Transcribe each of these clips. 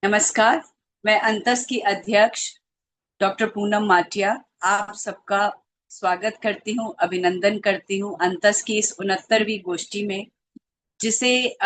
नमस्कार। मैं अंतस की अध्यक्ष डॉक्टर पूनम माटिया आप सबका स्वागत करती हूँ, अभिनंदन करती हूँ अंतस की इस 69वीं गोष्ठी में, जिसे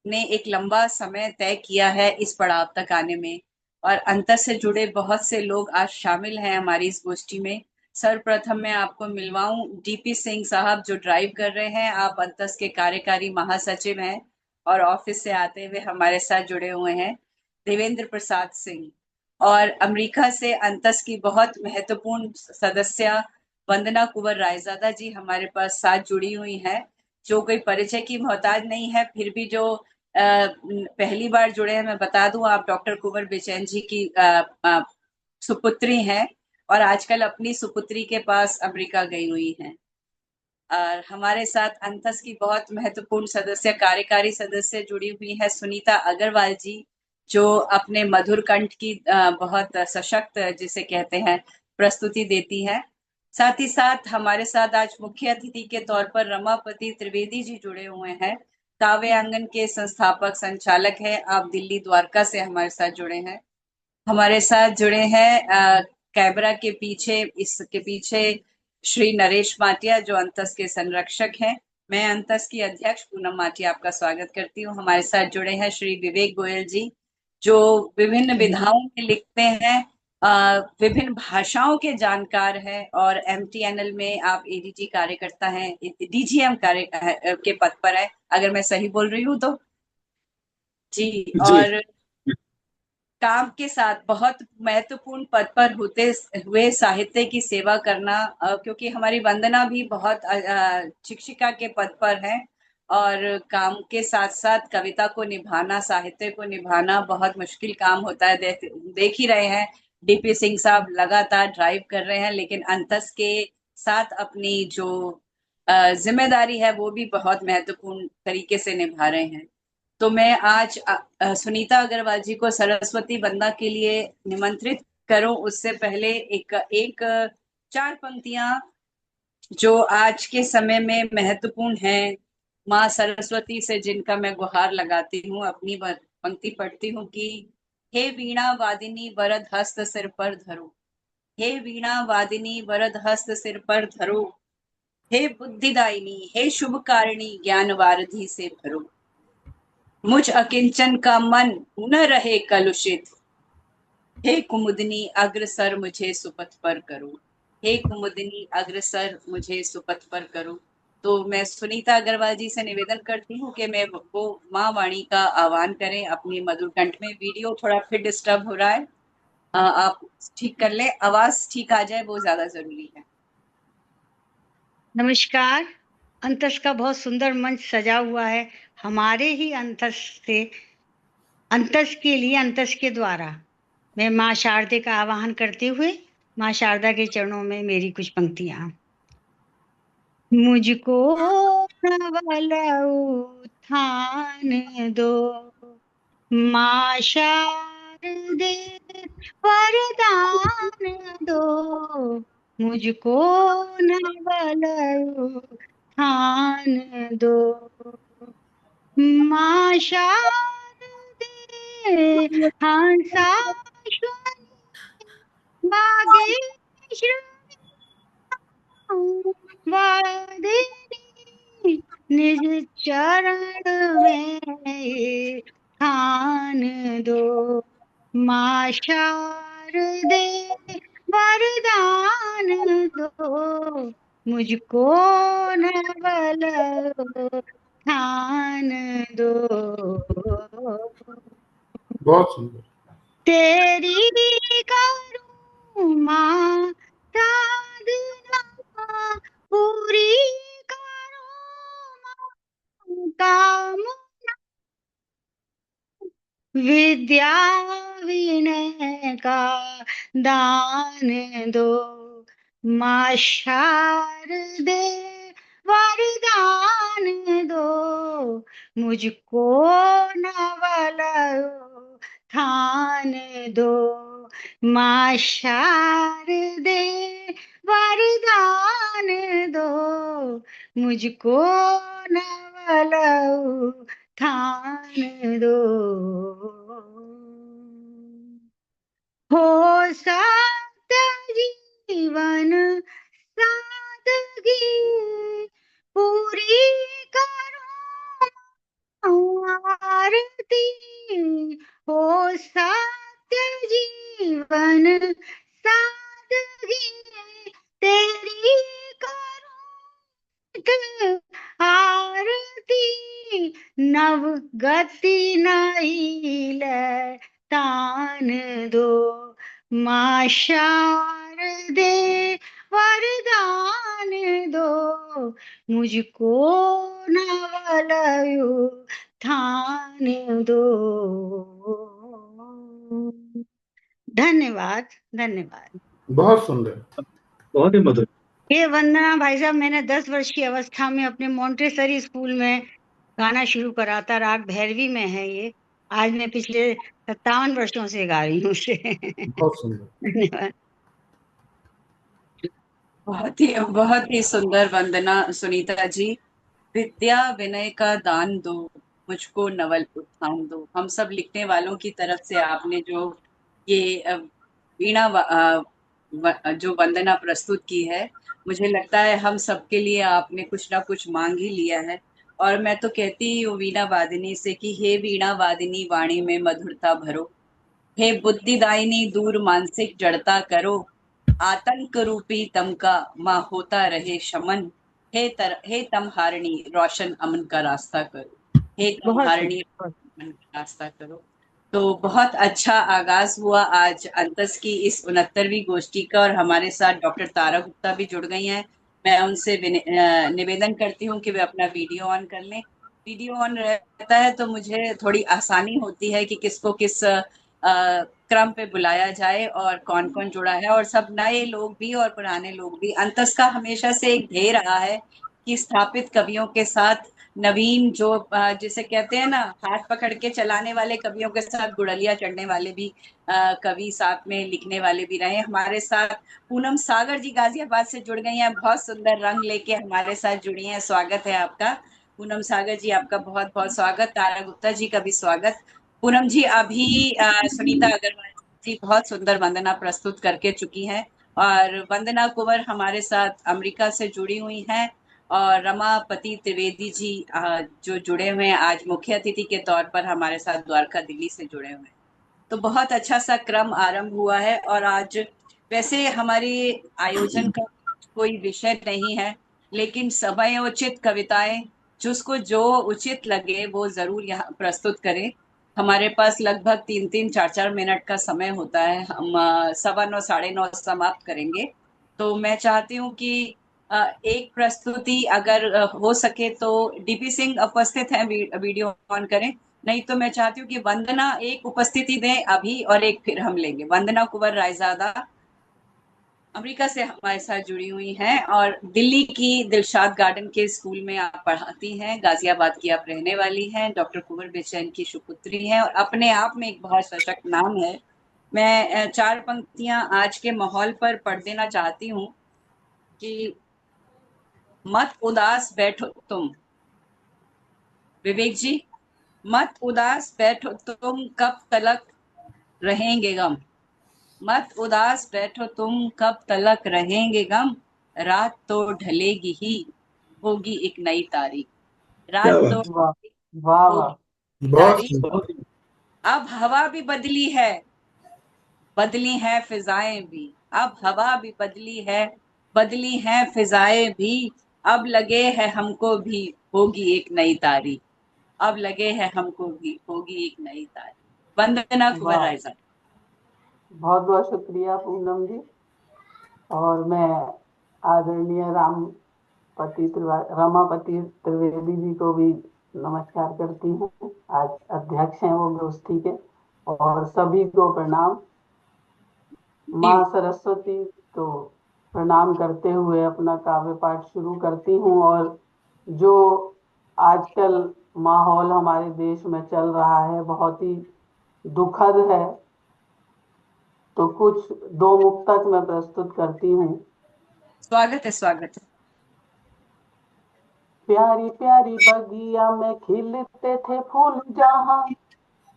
ने एक लंबा समय तय किया है इस पड़ाव तक आने में। और अंतस से जुड़े बहुत से लोग आज शामिल हैं हमारी इस गोष्ठी में। सर्वप्रथम मैं आपको मिलवाऊं डीपी सिंह साहब, जो ड्राइव कर रहे हैं। आप अंतस के कार्यकारी महासचिव हैं और ऑफिस से आते हुए हमारे साथ जुड़े हुए हैं। देवेंद्र प्रसाद सिंह। और अमेरिका से अंतस की बहुत महत्वपूर्ण सदस्य वंदना कुंवर रायजादा जी हमारे पास साथ जुड़ी हुई हैं, जो कोई परिचय की मोहताज नहीं है, फिर भी जो पहली बार जुड़े हैं। मैं बता दूं, आप डॉक्टर कुंवर बेचैन जी की सुपुत्री हैं और आजकल अपनी सुपुत्री के पास अमेरिका गई हुई हैं। और हमारे साथ अंतस की बहुत महत्वपूर्ण सदस्य, कार्यकारी सदस्य जुड़ी हुई है सुनीता अग्रवाल जी, जो अपने मधुर कंठ की बहुत सशक्त, जिसे कहते हैं, प्रस्तुति देती है। साथ ही साथ हमारे साथ आज मुख्य अतिथि के तौर पर रमापति त्रिवेदी जी जुड़े हुए हैं। काव्य आंगन के संस्थापक संचालक है, आप दिल्ली द्वारका से हमारे साथ जुड़े हैं। हमारे साथ जुड़े हैं कैमरा के पीछे, इसके पीछे श्री नरेश माटिया, जो अंतस के संरक्षक हैं। मैं अंतस की अध्यक्ष पूनम माटिया आपका स्वागत करती हूँ। हमारे साथ जुड़े हैं श्री विवेक गोयल जी, जो विभिन्न विधाओं में लिखते हैं, विभिन्न भाषाओं के जानकार हैं और एमटीएनएल में आप एडीजी कार्यकर्ता हैं, डीजीएम कार्य के पद पर है, अगर मैं सही बोल रही हूँ तो। जी। जी। और काम के साथ बहुत महत्वपूर्ण पद पर होते हुए साहित्य की सेवा करना, क्योंकि हमारी वंदना भी बहुत शिक्षिका के पद पर है, और काम के साथ साथ कविता को निभाना, साहित्य को निभाना बहुत मुश्किल काम होता है। देख ही रहे हैं, डीपी सिंह साहब लगातार ड्राइव कर रहे हैं, लेकिन अंतस के साथ अपनी जो जिम्मेदारी है वो भी बहुत महत्वपूर्ण तरीके से निभा रहे हैं। तो मैं आज सुनीता अग्रवाल जी को सरस्वती वंदना के लिए निमंत्रित करूं, उससे पहले एक एक चार पंक्तियां जो आज के समय में महत्वपूर्ण हैं, माँ सरस्वती से जिनका मैं गुहार लगाती हूँ, अपनी पंक्ति पढ़ती हूँ कि हे वीणा वादिनी वरद हस्त सिर पर धरो। हे वीणा वादिनी वरद हस्त सिर पर धरो। हे बुद्धिदायिनी, हे शुभकारिणी, ज्ञान वारिधि से भरो। मुझ अकिंचन का मन न रहे कलुषित। हे कुमुदनी अग्रसर मुझे सुपथ पर करो। हे कुमुदनी अग्रसर मुझे सुपथ पर करो। तो मैं सुनीता अग्रवाल जी से निवेदन करती हूँ कि मैं वो माँ वाणी का आह्वान करें अपनी मधुर कंठ में। वीडियो थोड़ा फिर डिस्टर्ब हो रहा है, आप ठीक कर ले, आवाज ठीक आ जाए, वो ज्यादा जरूरी है। नमस्कार। अंतस का बहुत सुंदर मंच सजा हुआ है हमारे ही अंतस से, अंतस के लिए, अंतस के द्वारा। मैं माँ शारदे का आवाहन करते हुए माँ शारदा के चरणों में मेरी कुछ पंक्तियां। मुझको नवल उत्थान दो, माँ शारदे वरदान दो। मुझको नवल उत्थान दो, माँ शारदे हंसाश्वनी वागीश्वरी वादिनी, निज चरण में स्थान दो। माँ शारदे वरदान दो, मुझको नवल स्थान दो। बहुत सुंदर। तेरी करूं माँ साधना, पूरी करूं माँ कामना। विद्या विनय का दान दो, माँ शारदे वरदान दो। मुझको नवल ठान दो, माँ शारदे वरदान दो। मुझको नवल ठान दो। हो सत्य जीवन सादगी, तेरी करूं आरती, नव गति नई तान दो, माँ शारदे वरदान दो, मुझको नवलयु थान दो। धन्यवाद, धन्यवाद। बहुत सुंदर, बहुत ही मधुर। ये वंदना भाई साहब, मैंने 10 वर्ष की अवस्था में अपने मोंटेसरी स्कूल में गाना शुरू करा था। राग भैरवी में है ये। आज मैं पिछले 57 वर्षों से गा रही हूँ उसे। बहुत सुंदर। धन्यवाद। बहुत ही सुंदर वंदना सुनीता जी। विद्या विनय का दान दो, मुझको नवल उत्थान दो। हम सब लिखने वालों की तरफ से आपने जो ये वीणा जो वंदना प्रस्तुत की है, मुझे लगता है हम सबके लिए आपने कुछ ना कुछ मांग ही लिया है। और मैं तो कहती हूँ वीणा वादिनी से कि हे वीणा वादिनी वाणी में मधुरता भरो, हे बुद्धिदायिनी दूर मानसिक जड़ता करो, आतंक रूपी तम का माँ होता रहे शमन, हे तम हारिणी रोशन अमन का रास्ता करो, हे तम बहुत हारिणी अमन का रास्ता करो। तो बहुत अच्छा आगाज हुआ आज अंतस की इस 69वीं गोष्ठी का, और हमारे साथ डॉक्टर तारा गुप्ता भी जुड़ गई हैं। मैं उनसे निवेदन करती हूँ कि वे अपना वीडियो ऑन कर लें। वीडियो ऑन रहता है तो मुझे थोड़ी आसानी होती है कि किसको किस क्रम पे बुलाया जाए और कौन कौन जुड़ा है, और सब नए लोग भी और पुराने लोग भी। अंतस का हमेशा से एक ध्येय रहा है कि स्थापित कवियों के साथ नवीन जो जिसे कहते हैं ना, हाथ पकड़ के चलाने वाले कवियों के साथ गुड़लिया चढ़ने वाले भी कवि साथ में लिखने वाले भी रहे। हमारे साथ पूनम सागर जी गाजियाबाद से जुड़ गई हैं, बहुत सुंदर रंग लेके हमारे साथ जुड़ी हैं। स्वागत है आपका पूनम सागर जी, आपका बहुत बहुत स्वागत। तारा गुप्ता जी का भी स्वागत। पूनम जी अभी सुनीता अग्रवाल जी बहुत सुंदर वंदना प्रस्तुत करके चुकी हैं, और वंदना कुंवर हमारे साथ अमेरिका से जुड़ी हुई हैं, और रमापति त्रिवेदी जी जो जुड़े हुए हैं आज मुख्य अतिथि के तौर पर हमारे साथ द्वारका दिल्ली से जुड़े हुए हैं। तो बहुत अच्छा सा क्रम आरंभ हुआ है। और आज वैसे हमारे आयोजन का कोई विषय नहीं है, लेकिन समयोचित कविताएं, जिसको जो उचित लगे वो जरूर यहाँ प्रस्तुत करें। हमारे पास लगभग 3-3, 4-4 मिनट का समय होता है। हम 9:15, 9:30 समाप्त करेंगे। तो मैं चाहती हूँ कि एक प्रस्तुति अगर हो सके तो डीपी सिंह उपस्थित हैं, वीडियो ऑन करें। नहीं तो मैं चाहती हूँ कि वंदना एक उपस्थिति दें अभी, और एक फिर हम लेंगे। वंदना कुंवर रायजादा अमेरिका से हमारे साथ जुड़ी हुई हैं, और दिल्ली की दिलशाद गार्डन के स्कूल में आप पढ़ाती हैं। गाजियाबाद की आप रहने वाली हैं, डॉक्टर कुंवर बेचैन की सुपुत्री हैं, और अपने आप में एक बहुत सशक्त नाम है। मैं 4 पंक्तियां आज के माहौल पर पढ़ देना चाहती हूँ कि मत उदास बैठो तुम, विवेक जी, मत उदास बैठो तुम, कब तलक रहेंगे गम, मत उदास बैठो तुम, कब तलक रहेंगे गम, रात तो ढलेगी ही, होगी एक नई तारीख, क्या रात तो बात, वाह वाह वाह। होगी बहुत तारीख। सुंदर। अब हवा भी बदली है, बदली है फिजाएं भी, अब हवा भी बदली है, बदली है फिजाएं भी, अब लगे है हमको भी, होगी एक नई तारीख, अब लगे है हमको भी, होगी एक नई तारीख। वंदना कुंवर वाह, रायजादा। बहुत बहुत शुक्रिया पूनम जी। और मैं आदरणीय रमापति त्रिवेदी जी को भी नमस्कार करती हूँ। आज अध्यक्ष हैं वो गोष्ठी के। और सभी को प्रणाम। माँ सरस्वती को प्रणाम करते हुए अपना काव्य पाठ शुरू करती हूँ। और जो आजकल माहौल हमारे देश में चल रहा है बहुत ही दुखद है, तो कुछ दो मुक्तक मैं प्रस्तुत करती हूँ। स्वागत है, स्वागत है। प्यारी प्यारी बगिया में खिलते थे फूल जहाँ,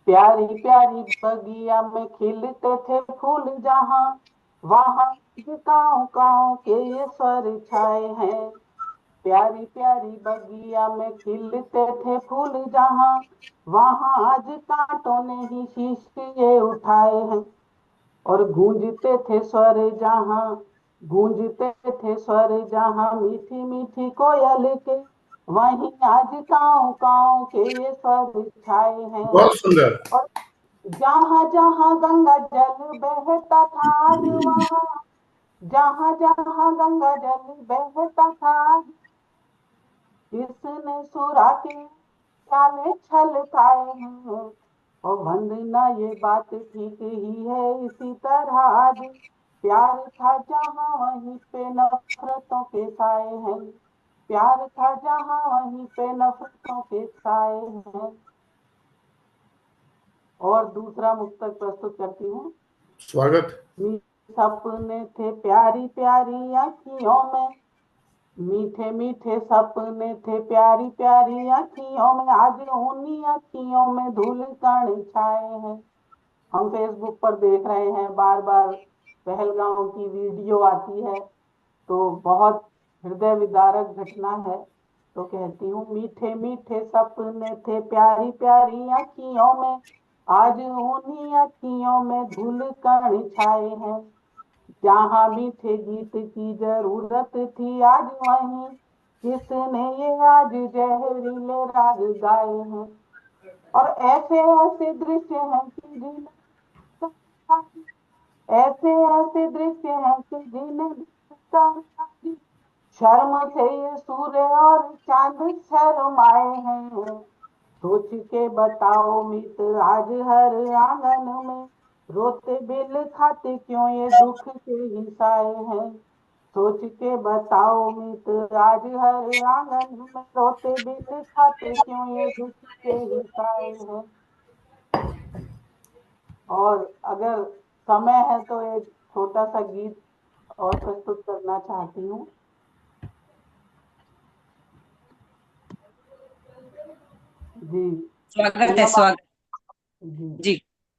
प्यारी प्यारी बगिया में खिलते थे फूल जहाँ, वहाँ काँव काँव के ये स्वर छाए हैं। प्यारी प्यारी बगिया में खिलते थे फूल जहाँ, वहाँ आज कांटों ने ही शीशे उठाए हैं। और गूंजते थे स्वर जहाँ, गूंजते थे स्वर जहाँ मीठी मीठी कोयल के, वहीं आज कांव कांव के ये स्वर छाए हैं। बहुत सुंदर। और जहाँ जहाँ गंगा जल बहता था आज वहाँ, जहाँ जहाँ गंगा जल बहता था आज, किसने सुरा के काले छलकाए हैं। और वंदना ये बात ठीक ही है इसी तरह आज, प्यार था जहाँ वहीं पे नफरतों के साए हैं, प्यार था जहाँ वहीं पे नफरतों के साए हैं। और दूसरा मुक्तक प्रस्तुत करती हूँ। स्वागत। सपने थे प्यारी प्यारी आँखियों में, मीठे मीठे सपने थे प्यारी प्यारी आँखियों में, आज उन्हीं आँखियों में धूल कण छाए हैं। हम फेसबुक पर देख रहे हैं, बार बार पहलगांव की वीडियो आती है, तो बहुत हृदय विदारक घटना है। तो कहती हूँ, मीठे मीठे सपने थे प्यारी प्यारी आँखियों में, आज उन्हीं आँखियों में धूल कण छाए हैं। जहाँ मीठे गीत की जरूरत थी आज वहीं, किसने ये आज जहरीले राग गाए हैं। और ऐसे ऐसे दृश्य हैं कि जिन्हें, ऐसे ऐसे दृश्य हैं कि जिन्हें शर्म से ये सूर्य और चांद शर्माए हैं। सोच के बताओ मित्र आज हर आंगन में, रोते बिल खाते क्यों ये दुख के हिसाए हैं। सोच के बताओ मित्र आज हर आंगन में, रोते बिल खाते क्यों ये दुख के हिसाए हैं। और अगर समय है तो एक छोटा सा गीत और प्रस्तुत करना चाहती हूँ। जी स्वागत है, स्वागत। जी जी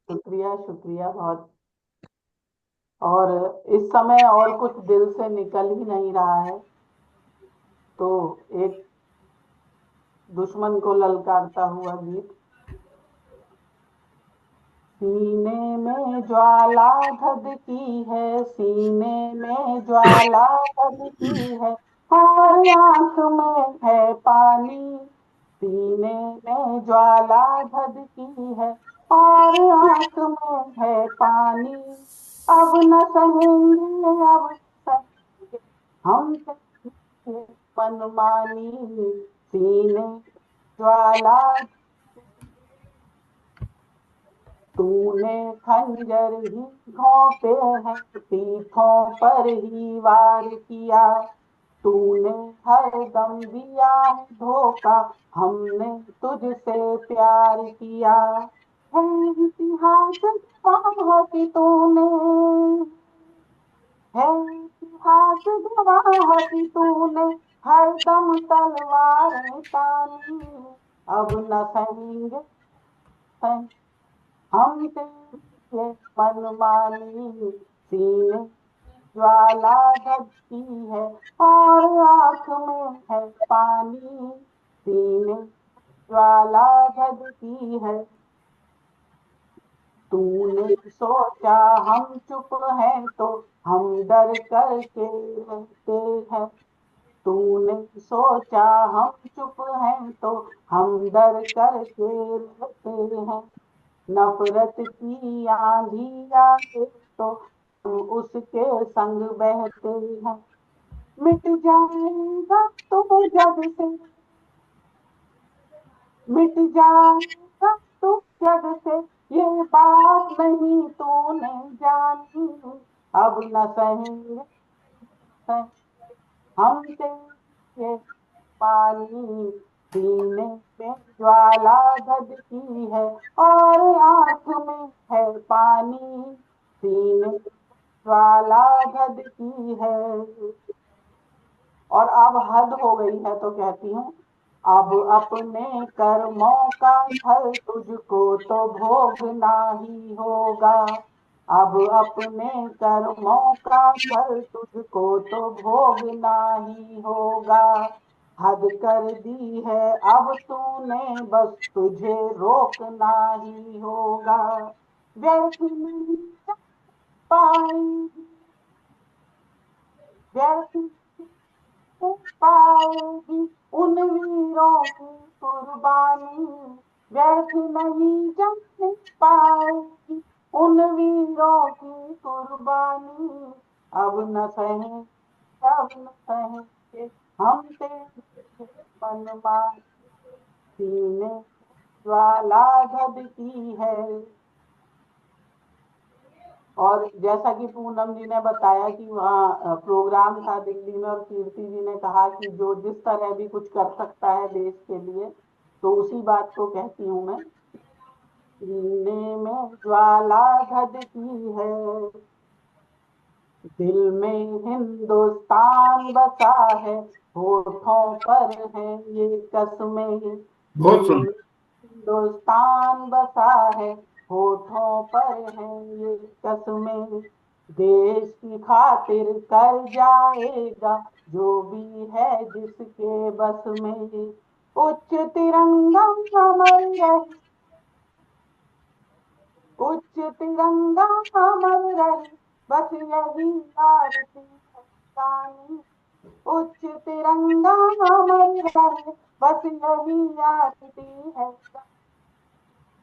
शुक्रिया शुक्रिया बहुत। और इस समय और कुछ दिल से निकल ही नहीं रहा है, तो एक दुश्मन को ललकारता हुआ गीत। सीने में ज्वाला धधकी है, सीने में ज्वाला धधकी है, और आंख में है पानी। सीने में ज्वाला धधकी है और आंख में है पानी, अब न सहेंगे अब सहेंगे हम तेरी मनमानी। सीने ज्वाला, तूने खंजर ही घोंपे हैं, पीठों पर ही वार किया। तूने हर दम दिया है धोखा, हमने तुझसे प्यार किया। है इतिहास गवाह कि तूने, है इतिहास गवाह कि तूने हर दम तलवारें तानी। अब न सहेंगे हम तेरी ये मनमानी। सीने ज्वाला धधकी है और आंख में है पानी। सीने ज्वाला धधकी है, तूने सोचा हम चुप हैं तो हम डर करके रहते हैं। तूने सोचा हम चुप हैं तो हम डर करके रहते हैं। नफरत की आंधी आए तो हम उसके संग बहते हैं। मिट जाएगा तो जग से, मिट जाएगा तो जग से, ये बात नहीं तूने जानी। अब न सहेंगे हम तेरे पानी। सीने में ज्वाला धधकी है और आंख में है पानी। सीने ज्वाला धधकी है। और अब हद हो गई है तो कहती हूँ, अब अपने कर्मों का फल तुझको तो भोगना ही होगा। अब अपने कर्मों का फल तुझको तो भोगना ही होगा। हद कर दी है अब तूने, बस तुझे रोकना ही होगा। व्यर्थ नहीं जा पाएगी, व्यर्थ नहीं पाएगी उन वीरों की कुर्बानी, व्यर्थ नहीं जाने पाएगी उन वीरों की कुर्बानी। अब न सहें, अब न सहेंगे हम तेरी मनमानी, सीने ज्वाला धधकी है। और जैसा कि पूनम जी ने बताया कि वहाँ प्रोग्राम था दिल्ली में, और कीर्ति जी ने कहा कि जो जिस तरह भी कुछ कर सकता है देश के लिए, तो उसी बात को कहती हूँ मैं। सीने में ज्वाला धधकी है, दिल में हिंदुस्तान बसा है, होठों पर है ये कसमें, बहुत दिल में सुंदर। हिंदुस्तान बसा है, होठों पर है ये कसमें। देश की खातिर कर जाएगा जो भी है जिसके बस में, उच्च तिरंगा अमर रहे, उच्च तिरंगा अमर रहे, बस यही आरती है गानी, उच्च तिरंगा अमर रहे, बस यही आरती है।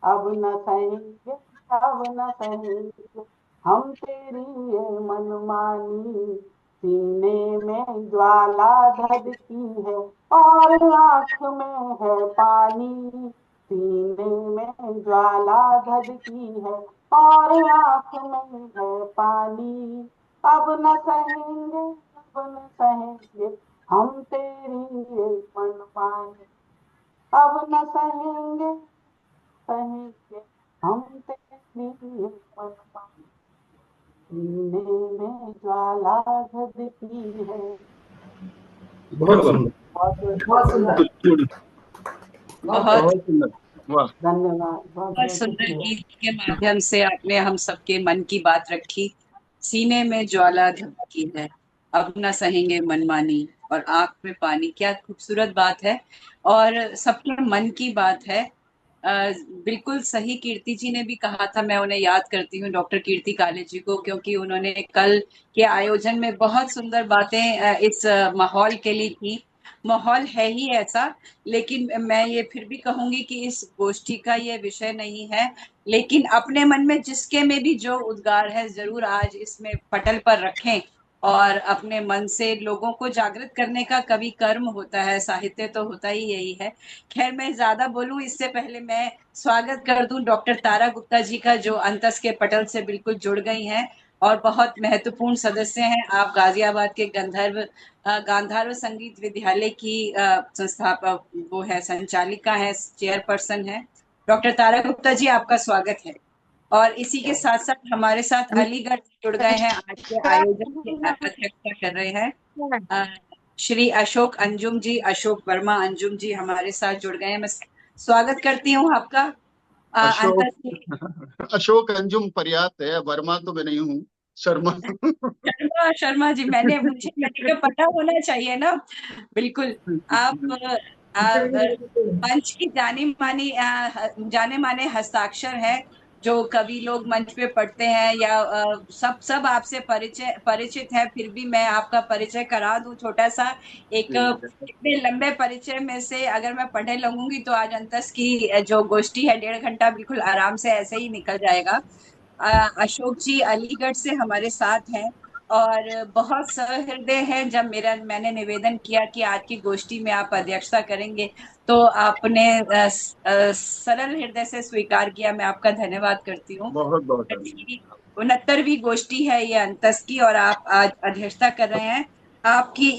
अब न सहेंगे, अब न सहेंगे हम तेरी ये मनमानी, सीने में ज्वाला धधकी है और आंख में है पानी, सीने में ज्वाला धधकी है और आंख में है पानी। अब न सहेंगे, अब न सहेंगे हम तेरी ये मनमानी, अब न सहेंगे, सहेंगे हम तेरी ये मनमानी, सीने में ज्वाला धधकी है। बहुत सुंदर। बहुत शुक्रिया, बहुत बहुत सुंदर। वाह। धन्यवाद, बहुत बहुत बहुत सुंदर शुक्रिया। गीत के माध्यम से आपने हम सबके मन की बात रखी। सीने में ज्वाला धधकी है, अब न सहेंगे मनमानी, और आंख में पानी। क्या खूबसूरत बात है, और सबके मन की बात है। बिल्कुल सही कीर्ति जी ने भी कहा था। मैं उन्हें याद करती हूँ, डॉक्टर कीर्ति काले जी को, क्योंकि उन्होंने कल के आयोजन में बहुत सुंदर बातें इस माहौल के लिए की। माहौल है ही ऐसा, लेकिन मैं ये फिर भी कहूंगी कि इस गोष्ठी का ये विषय नहीं है, लेकिन अपने मन में जिसके में भी जो उद्गार है जरूर आज इसमें पटल पर रखें, और अपने मन से लोगों को जागृत करने का कवि कर्म होता है, साहित्य तो होता ही यही है। खैर, मैं ज्यादा बोलूं इससे पहले मैं स्वागत कर दूं डॉक्टर तारा गुप्ता जी का, जो अंतस के पटल से बिल्कुल जुड़ गई हैं और बहुत महत्वपूर्ण सदस्य हैं। आप गाजियाबाद के गांधार्व संगीत विद्यालय की संस्थापक वो है, संचालिका है, चेयरपर्सन है। डॉक्टर तारा गुप्ता जी, आपका स्वागत है। और इसी के साथ साथ हमारे साथ अलीगढ़ से जुड़ गए हैं, आज के आयोजन की अध्यक्षता कर रहे हैं अ, श्री अशोक अंजुम जी, अशोक वर्मा अंजुम जी हमारे साथ जुड़ गए हैं। मैं स्वागत करती हूँ आपका। अशोक अंतर अशोक अंजुम पर्याप्त है, वर्मा तो मैं नहीं हूँ, शर्मा। शर्मा, शर्मा जी, मैंने कहा पता होना चाहिए ना। बिल्कुल। आप मंच की जाने माने हस्ताक्षर है, जो कवि लोग मंच पे पढ़ते हैं, या सब आपसे परिचित है। फिर भी मैं आपका परिचय करा दूं छोटा सा। एक इतने लंबे परिचय में से अगर मैं पढ़ने लगूंगी तो आज अंतस की जो गोष्ठी है 1.5 घंटा बिल्कुल आराम से ऐसे ही निकल जाएगा। अशोक जी अलीगढ़ से हमारे साथ हैं, और बहुत सहृदय है। जब मैंने निवेदन किया कि आज की गोष्ठी में आप अध्यक्षता करेंगे, तो आपने सरल हृदय से स्वीकार किया। मैं आपका धन्यवाद करती हूँ। बहुत बहुत धन्यवाद। 69वीं गोष्ठी है ये अंतस की, और आप आज अध्यक्षता कर रहे हैं। आपकी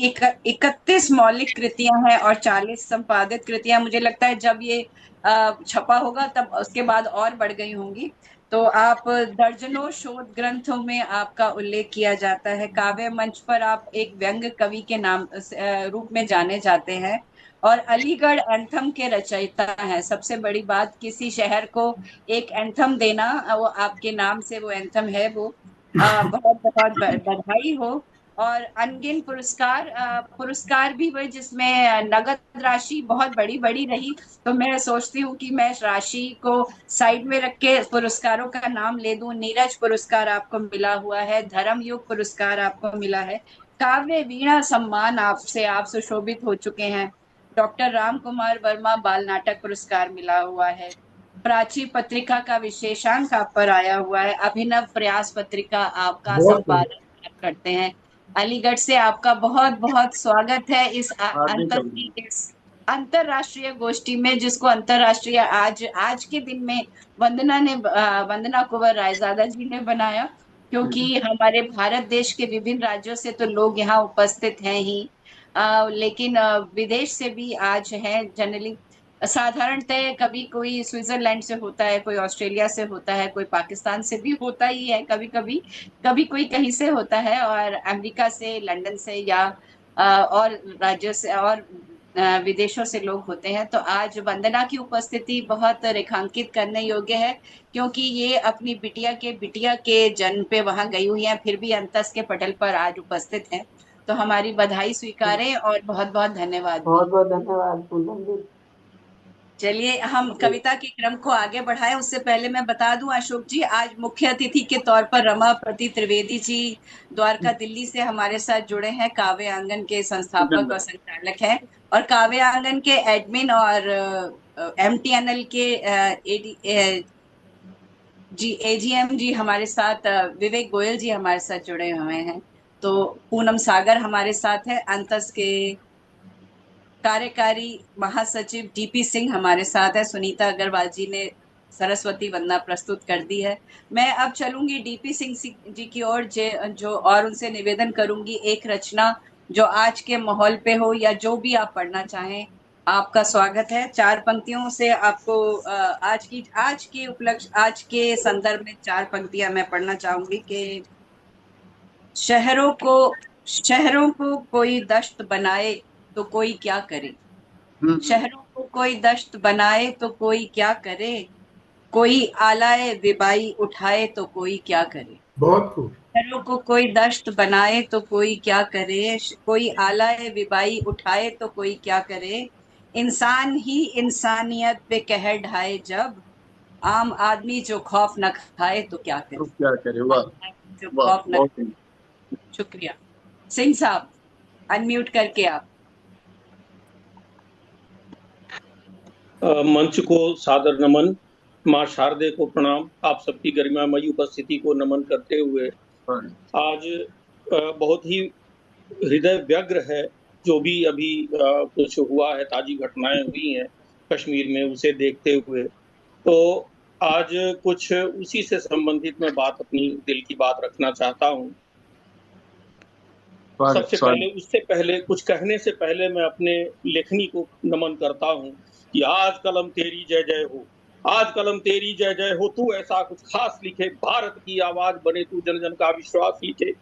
31 मौलिक कृतियां हैं और 40 संपादित कृतियां। मुझे लगता है जब ये छपा होगा तब उसके बाद और बढ़ गई होंगी। तो आप दर्जनों शोध ग्रंथों में आपका उल्लेख किया जाता है। काव्य मंच पर आप एक व्यंग कवि के नाम रूप में जाने जाते हैं, और अलीगढ़ एंथम के रचयिता हैं। सबसे बड़ी बात, किसी शहर को एक एंथम देना, वो आपके नाम से वो एंथम है। वो बहुत बहुत बधाई हो। और अनगिन पुरस्कार भी हुए जिसमें नगद राशि बहुत बड़ी बड़ी रही। तो मैं सोचती हूँ कि मैं राशि को साइड में रख के पुरस्कारों का नाम ले दूं। नीरज पुरस्कार आपको मिला हुआ है, धर्मयुग पुरस्कार आपको मिला है, काव्य वीणा सम्मान आपसे आप सुशोभित हो चुके हैं, डॉक्टर राम कुमार वर्मा बाल नाटक पुरस्कार मिला हुआ है, प्राची पत्रिका का विशेषांक आप पर आया हुआ है, अभिनव प्रयास पत्रिका आपका बहुत संपादन आप करते हैं। अलीगढ़ से आपका बहुत बहुत स्वागत है इस हार्दिक अंतरराष्ट्रीय गोष्ठी में, जिसको अंतरराष्ट्रीय आज के दिन में वंदना कुंवर रायजादा जी ने बनाया, क्योंकि हमारे भारत देश के विभिन्न राज्यों से तो लोग यहाँ उपस्थित हैं ही, लेकिन विदेश से भी आज हैं जनरली। साधारणतः कभी कोई स्विट्जरलैंड से होता है, कोई ऑस्ट्रेलिया से होता है, कोई पाकिस्तान से भी होता ही है, कभी कभी कभी कोई कहीं से होता है, और अमेरिका से, लंदन से, या और राज्यों से और विदेशों से लोग होते हैं। तो आज वंदना की उपस्थिति बहुत रेखांकित करने योग्य है, क्योंकि ये अपनी बिटिया के जन्म पे वहां गई हुई हैं, फिर भी अंतस के पटल पर आज उपस्थित हैं। तो हमारी बधाई स्वीकारें और बहुत बहुत धन्यवाद। बहुत बहुत धन्यवाद पूनम जी। चलिए हम कविता के क्रम को आगे बढ़ाएं। उससे पहले मैं बता दूं अशोक जी, आज मुख्य अतिथि के तौर पर रमापति त्रिवेदी जी द्वारका दिल्ली से हमारे साथ जुड़े हैं, काव्य आंगन के संस्थापक और संचालक हैं, और काव्य आंगन के एडमिन और MTNL के AGM जी हमारे साथ, विवेक गोयल जी हमारे साथ जुड़े हुए हैं। तो पूनम सागर हमारे साथ है, अंतस के कार्यकारी महासचिव DP सिंह हमारे साथ है, सुनीता अग्रवाल जी ने सरस्वती वंदना प्रस्तुत कर दी है। मैं अब चलूंगी DP सिंह जी की ओर, जो और उनसे निवेदन करूंगी एक रचना जो आज के माहौल पे हो या जो भी आप पढ़ना चाहें, आपका स्वागत है। 4 पंक्तियों से आपको आज के संदर्भ में 4 पंक्तियां मैं पढ़ना चाहूंगी कि शहरों को कोई दश्त बनाए तो कोई क्या करे, शहरों को कोई दश्त बनाए तो कोई क्या करे, कोई आलाए विबाई उठाए तो कोई क्या करे। बहुत खूब। शहरों को कोई दश्त बनाए तो कोई क्या करे, कोई आलाए विबाई उठाए तो कोई क्या करे, इंसान ही इंसानियत पे कहर ढाए जब, आम आदमी जो खौफ न खाए तो क्या करे। क्या करे, वाह जो वाह, खौफ न। शुक्रिया। सिंह साहब अनम्यूट करके आप। मंच को सादर नमन, माँ शारदे को प्रणाम, आप सबकी गरिमामयी उपस्थिति को नमन करते हुए आज बहुत ही हृदय व्यग्र है जो भी अभी कुछ हुआ है, ताजी घटनाएं हुई हैं कश्मीर में, उसे देखते हुए। तो आज कुछ उसी से संबंधित मैं बात, अपनी दिल की बात रखना चाहता हूँ। सबसे पहले, उससे पहले, कुछ कहने से पहले मैं अपने लेखनी को नमन करता हूँ कि आज कलम तेरी जय जय हो, आज कलम तेरी जय जय हो, तू ऐसा कुछ खास लिखे, भारत की आवाज बने तू, जन जन का विश्वास लिखे,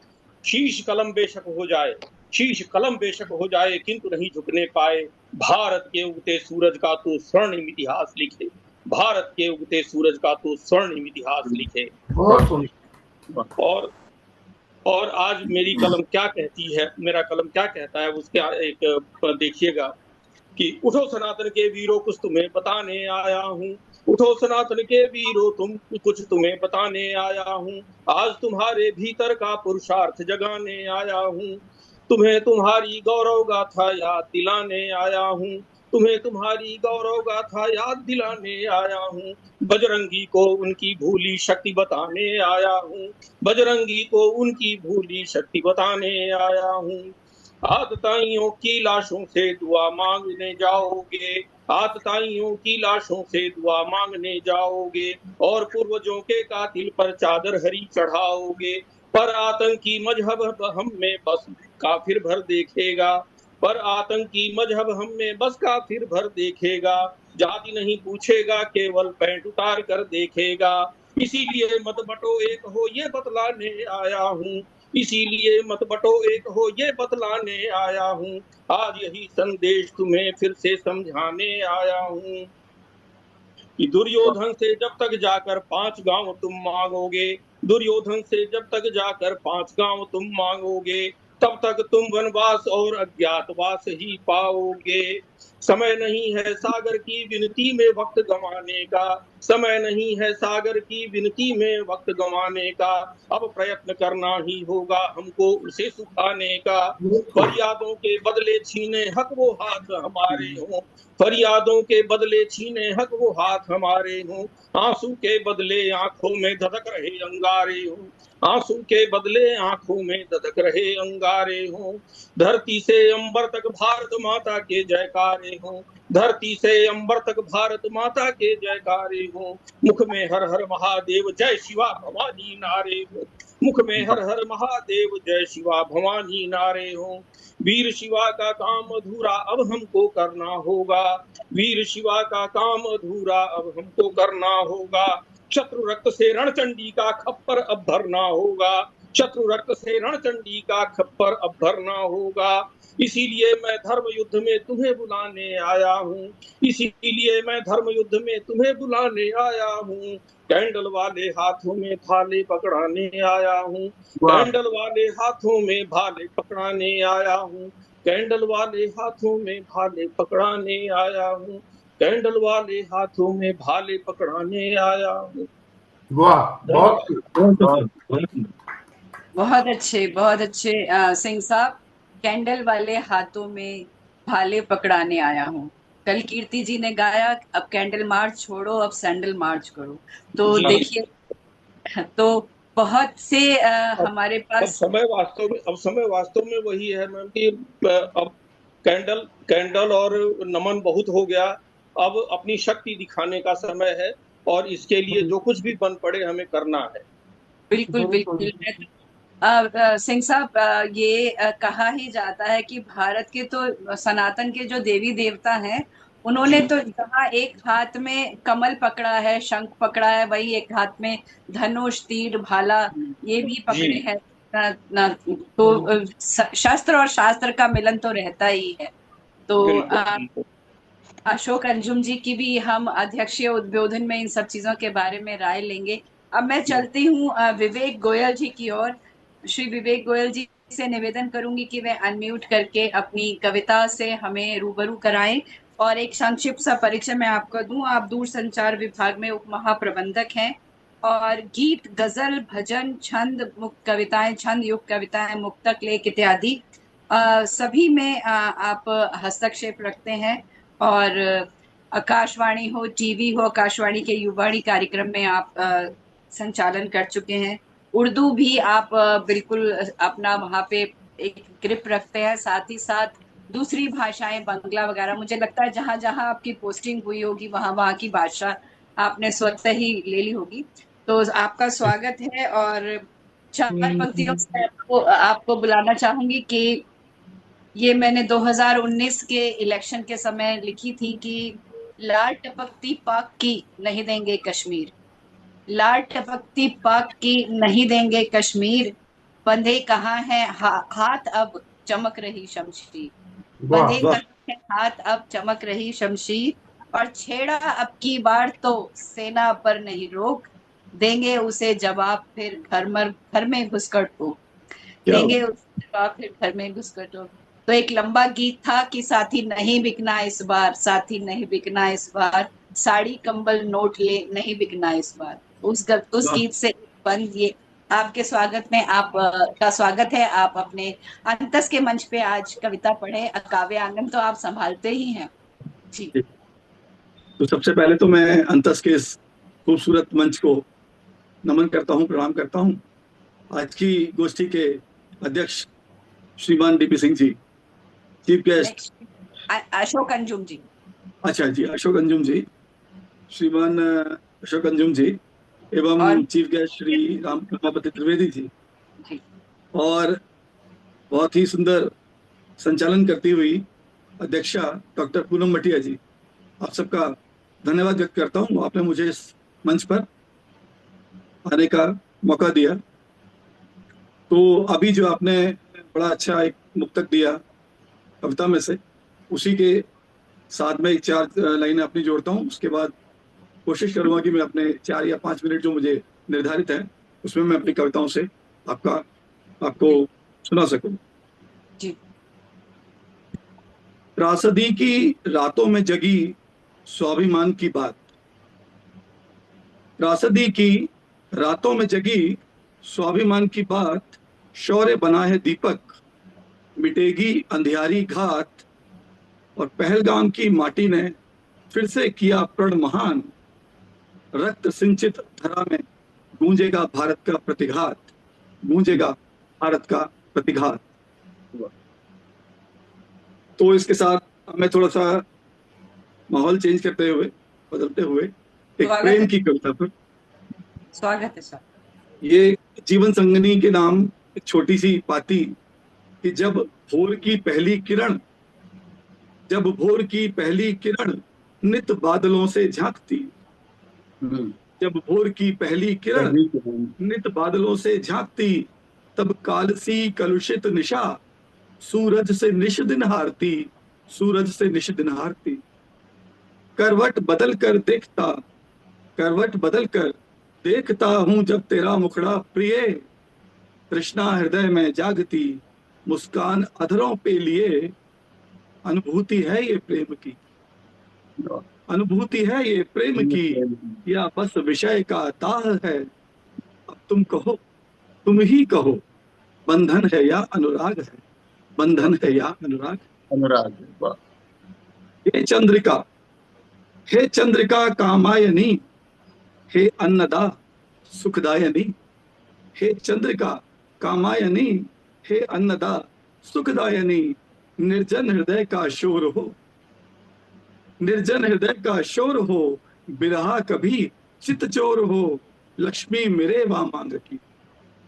शीश कलम बेशक हो जाए, शीश कलम बेशक हो जाए, किंतु नहीं झुकने पाए, भारत के उगते सूरज का तू स्वर्णिम इतिहास लिखे, भारत के उगते सूरज का तू स्वर्णिम इतिहास लिखे। और आज मेरी कलम क्या कहती है, मेरा कलम क्या कहता है, उसके एक देखिएगा कि उठो सनातन के वीरों, कुछ तुम्हें बताने आया हूँ, उठो सनातन के वीरों, कुछ तुम्हें बताने आया हूँ, आज तुम्हारे भीतर का पुरुषार्थ जगाने आया हूँ, तुम्हें तुम्हारी गौरव गाथा याद दिलाने आया हूँ, तुम्हें तुम्हारी गौरव गाथा याद दिलाने आया हूँ, बजरंगी को उनकी भूली शक्ति बताने आया हूँ, बजरंगी को उनकी भूली शक्ति बताने आया हूँ। आतताइयों की लाशों से दुआ मांगने जाओगे, आतताइयों की लाशों से दुआ मांगने जाओगे, और पूर्वजों के कातिल पर चादर हरी चढ़ाओगे, पर आतंकी मजहब हम में बस काफिर भर देखेगा, पर आतंकी मजहब हम में बस काफिर भर देखेगा, जाति नहीं पूछेगा केवल पैंट उतार कर देखेगा, इसीलिए मत बटो एक हो ये बतलाने आया हूँ, इसीलिए मत बटो एक हो ये बतलाने आया हूँ, आज यही संदेश तुम्हें फिर से समझाने आया हूँ कि दुर्योधन से जब तक जाकर 5 गांव तुम मांगोगे, दुर्योधन से जब तक जाकर 5 गांव तुम मांगोगे, तब तक तुम वनवास और अज्ञातवास ही पाओगे। समय नहीं है सागर की विनती में वक्त गंवाने का, समय नहीं है सागर की विनती में वक्त गंवाने का, अब प्रयत्न करना ही होगा हमको उसे सुखाने का। फरियादों के बदले छीने हक वो हाथ हमारे हों, फरियादों के बदले छीने हक वो हाथ हमारे हों, आंसू के बदले आंखों में धधक रहे अंगारे हों, आंसू के बदले आंखों में धधक रहे अंगारे हों। धरती से अंबर तक भारत माता के जयकारे हों, धरती से अंबर तक भारत माता के जयकारे हों। मुख में हर हर महादेव जय शिवा भवानी नारे हों, मुख में हर हर महादेव जय शिवा भवानी नारे हों। वीर शिवा का काम अधूरा अब हमको करना होगा, वीर शिवा का काम अधूरा अब हमको करना होगा। शत्रु रक्त से रणचंडी का खप्पर अब भरना होगा, शत्रु रक्त से रणचंडी का खप्पर अब भरना होगा। इसीलिए मैं धर्म युद्ध में तुम्हें बुलाने आया हूँ, इसीलिए मैं धर्म युद्ध में तुम्हें बुलाने आया हूँ। कैंडल वाले हाथों में भाले पकड़ाने आया हूँ, कैंडल वाले हाथों में भाले पकड़ाने आया हूँ, कैंडल वाले हाथों में भाले पकड़ाने आया हूँ, कैंडल वाले हाथों में भाले पकड़ाने आया हूँ। वाह, बहुत बहुत अच्छे, बहुत अच्छे सिंह साहब। कैंडल वाले हाथों में भाले पकड़ाने आया हूँ। कल कीर्ति जी ने गाया, अब कैंडल मार्च छोड़ो, अब सैंडल मार्च करो। तो देखिए, तो बहुत से हमारे पास अब समय वास्तव में वही है मैम कि अब कैंडल और नमन बहुत हो गया, अब अपनी शक्ति दिखाने का समय है और इसके लिए जो कुछ भी बन पड़े हमें करना है। बिल्कुल बिल्कुल। सिंह साहब, ये कहा ही जाता है कि भारत के तो सनातन के जो देवी देवता हैं, उन्होंने तो जहाँ एक हाथ में कमल पकड़ा है, शंख पकड़ा है, वही एक हाथ में धनुष, तीर, भाला ये भी पकड़े हैं। तो शस्त्र और शास्त्र का मिलन तो रहता ही है। तो अशोक अंजुम जी की भी हम अध्यक्षीय उद्बोधन में इन सब चीजों के बारे में राय लेंगे। अब मैं चलती हूँ विवेक गोयल जी की ओर। श्री विवेक गोयल जी से निवेदन करूंगी कि वे अनम्यूट करके अपनी कविता से हमें रूबरू कराएं और एक संक्षिप्त सा परिचय मैं आपको दूं। आप दूरसंचार विभाग में उप महाप्रबंधक हैं और गीत, गजल, भजन, छंद मुक्त कविताएं, छंद युक्त कविताएं, मुक्तक, लेख इत्यादि सभी में आप हस्तक्षेप रखते हैं और आकाशवाणी हो, टीवी हो, आकाशवाणी के युवाणी कार्यक्रम में आप संचालन कर चुके हैं। उर्दू भी आप बिल्कुल अपना वहाँ पे एक ग्रिप रखते हैं, साथ ही साथ दूसरी भाषाएं, बंगला वगैरह, मुझे लगता है जहां जहां आपकी पोस्टिंग हुई होगी वहां वहां की भाषा आपने स्वतः ही ले ली होगी। तो आपका स्वागत है और 4 पंक्तियों से आपको बुलाना चाहूंगी कि ये मैंने 2019 के इलेक्शन के समय लिखी थी कि लाल टपकती पाक की नहीं देंगे कश्मीर, लाल टपकती पाक की नहीं देंगे कश्मीर, बंधे कहाँ है हाथ अब चमक रही शमशीर, बंधे कहाँ है हाथ अब चमक रही शमशीर, और छेड़ा अब की बार तो सेना पर नहीं रोक, देंगे उसे जवाब फिर घर में घुसकर ठोक, देंगे उसे जवाब फिर घर में घुसकर ठोक। तो एक लंबा गीत था कि साथी नहीं बिकना इस बार, साथी नहीं बिकना इस बार, साड़ी कंबल नोट ले नहीं बिकना इस बार। उस गीत से बंद ये आपके स्वागत में आप का स्वागत है। आप अपने अंतस के मंच पे आज कविता पढ़े, काव्य आंगन तो आप संभालते ही हैं जी। तो सबसे पहले तो मैं अंतस के इस खूबसूरत मंच को नमन करता हूँ, प्रणाम करता हूँ। आज की गोष्ठी के अध्यक्ष श्रीमान DP Singh ji, chief guest Ashok Anjum जी, अच्छा जी, अशोक अंजुम जी, श्रीमान अशोक अंजुम जी एवं चीफ गेस्ट श्री राम रमापति त्रिवेदी जी, और बहुत ही सुंदर संचालन करती हुई अध्यक्षा डॉक्टर पूनम मटिया जी, आप सबका धन्यवाद व्यक्त करता हूँ। आपने मुझे इस मंच पर आने का मौका दिया। तो अभी जो आपने बड़ा अच्छा एक मुक्तक दिया कविता में से, उसी के साथ में 4 लाइनें अपनी जोड़ता हूँ। उसके बाद कोशिश करूंगा कि मैं अपने 4 या 5 मिनट जो मुझे निर्धारित है उसमें मैं अपनी कविताओं से आपको सुना सकूं। जी। त्रासदी की रातों में जगी स्वाभिमान की बात, त्रासदी की रातों में जगी स्वाभिमान की बात, शौर्य बना है दीपक, मिटेगी अंधियारी घात, और पहलगाम की माटी ने फिर से किया प्रण महान, रक्त सिंचित धरा में गूंजेगा भारत का प्रतिघात, गूंजेगा भारत का प्रतिघात। तो इसके साथ मैं थोड़ा सा माहौल चेंज करते हुए, बदलते हुए, एक प्रेम की कविता पर। स्वागत है सर। ये जीवन संगनी के नाम एक छोटी सी पाती कि जब भोर की पहली किरण, जब भोर की पहली किरण नित बादलों से झांकती, जब भोर की पहली किरण नित बादलों से झांकती, तब कालसी कलुषित निशा सूरज से निश दिन हारती, सूरज से निश दिन हारती। करवट बदल कर देखता, करवट बदल कर देखता हूं जब तेरा मुखड़ा प्रिय, तृष्णा हृदय में जागती, मुस्कान अधरों पे लिए, अनुभूति है ये प्रेम की, अनुभूति है ये प्रेम की, या बस विषय का दाह है। अब तुम कहो, तुम ही कहो, बंधन है या अनुराग है, बंधन है या अनुराग, अनुराग। हे चंद्रिका, हे चंद्रिका कामायनी, हे अन्नदा सुखदायनी, हे चंद्रिका कामायनी, हे अन्नदा सुखदायनी, निर्जन हृदय का शोर हो, निर्जन हृदय का शोर हो, बिरहा कभी चित चोर हो, लक्ष्मी मेरे वामांग की,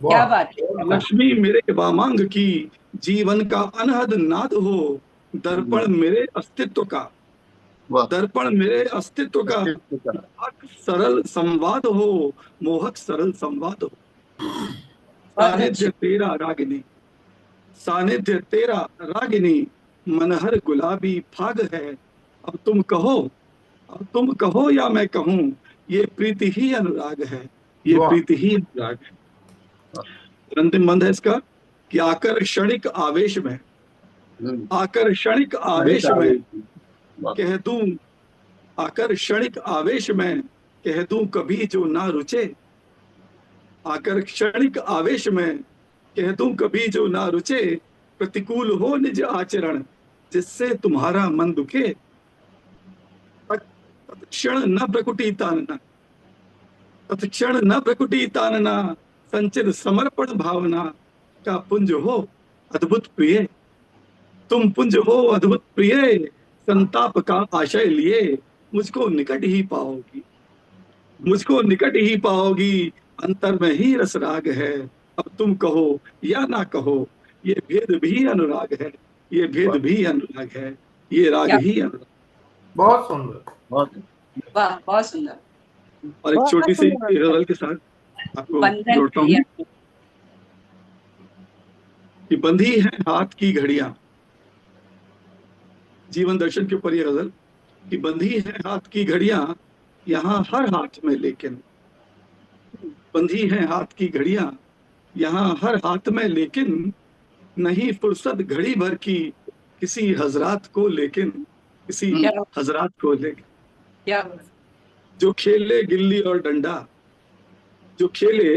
क्या बात है, लक्ष्मी मेरे वामांग की, जीवन का अनहद नाद हो, दर्पण मेरे अस्तित्व का, दर्पण मेरे अस्तित्व का, मोहक सरल संवाद हो, मोहक सरल संवाद हो। सानिध्य तेरा रागिनी, सानिध्य तेरा रागिनी, मनहर गुलाबी फाग है। अब तुम कहो, अब तुम कहो या मैं कहूं, ये प्रीति ही अनुराग है, ये प्रीति ही अनुराग है। अंतिम बंद है इसका कि आकर क्षणिक आवेश में, आकर क्षणिक आवेश में कह दूं, आकर क्षणिक आवेश में कह दूं कभी जो ना रुचे, आकर क्षणिक आवेश में कह दूं कभी जो ना रुचे, प्रतिकूल हो निज आचरण जिससे तुम्हारा मन दुखे, तत्क्षण न प्रकुटी तानना, तत्क्षण न प्रकुटी तानना, संचित समर्पण भावना का पुंज हो अद्भुत प्रिय, तुम पुंज हो अद्भुत प्रिय, संताप का आशय लिए मुझको निकट ही पाओगी, मुझको निकट ही पाओगी, अंतर में ही रस राग है। अब तुम कहो या ना कहो, ये भेद भी अनुराग है, ये भेद भी अनुराग है, ये राग ही अनुराग। बहुत सुंदर, वाह, बहुत सुंदर। और एक छोटी सी गजल के साथ आपको जोड़ता हूँ कि बंधी है हाथ की घड़ियां, जीवन दर्शन के ऊपर ये गजल कि बंधी है हाथ की घड़ियां यहाँ हर हाथ में, लेकिन बंधी है हाथ की घड़ियां यहाँ हर हाथ में, लेकिन नहीं फुर्सत घड़ी भर की किसी हजरात को, लेकिन किसी हजरात को लेकिन। क्या जो खेले गिल्ली और डंडा, जो खेले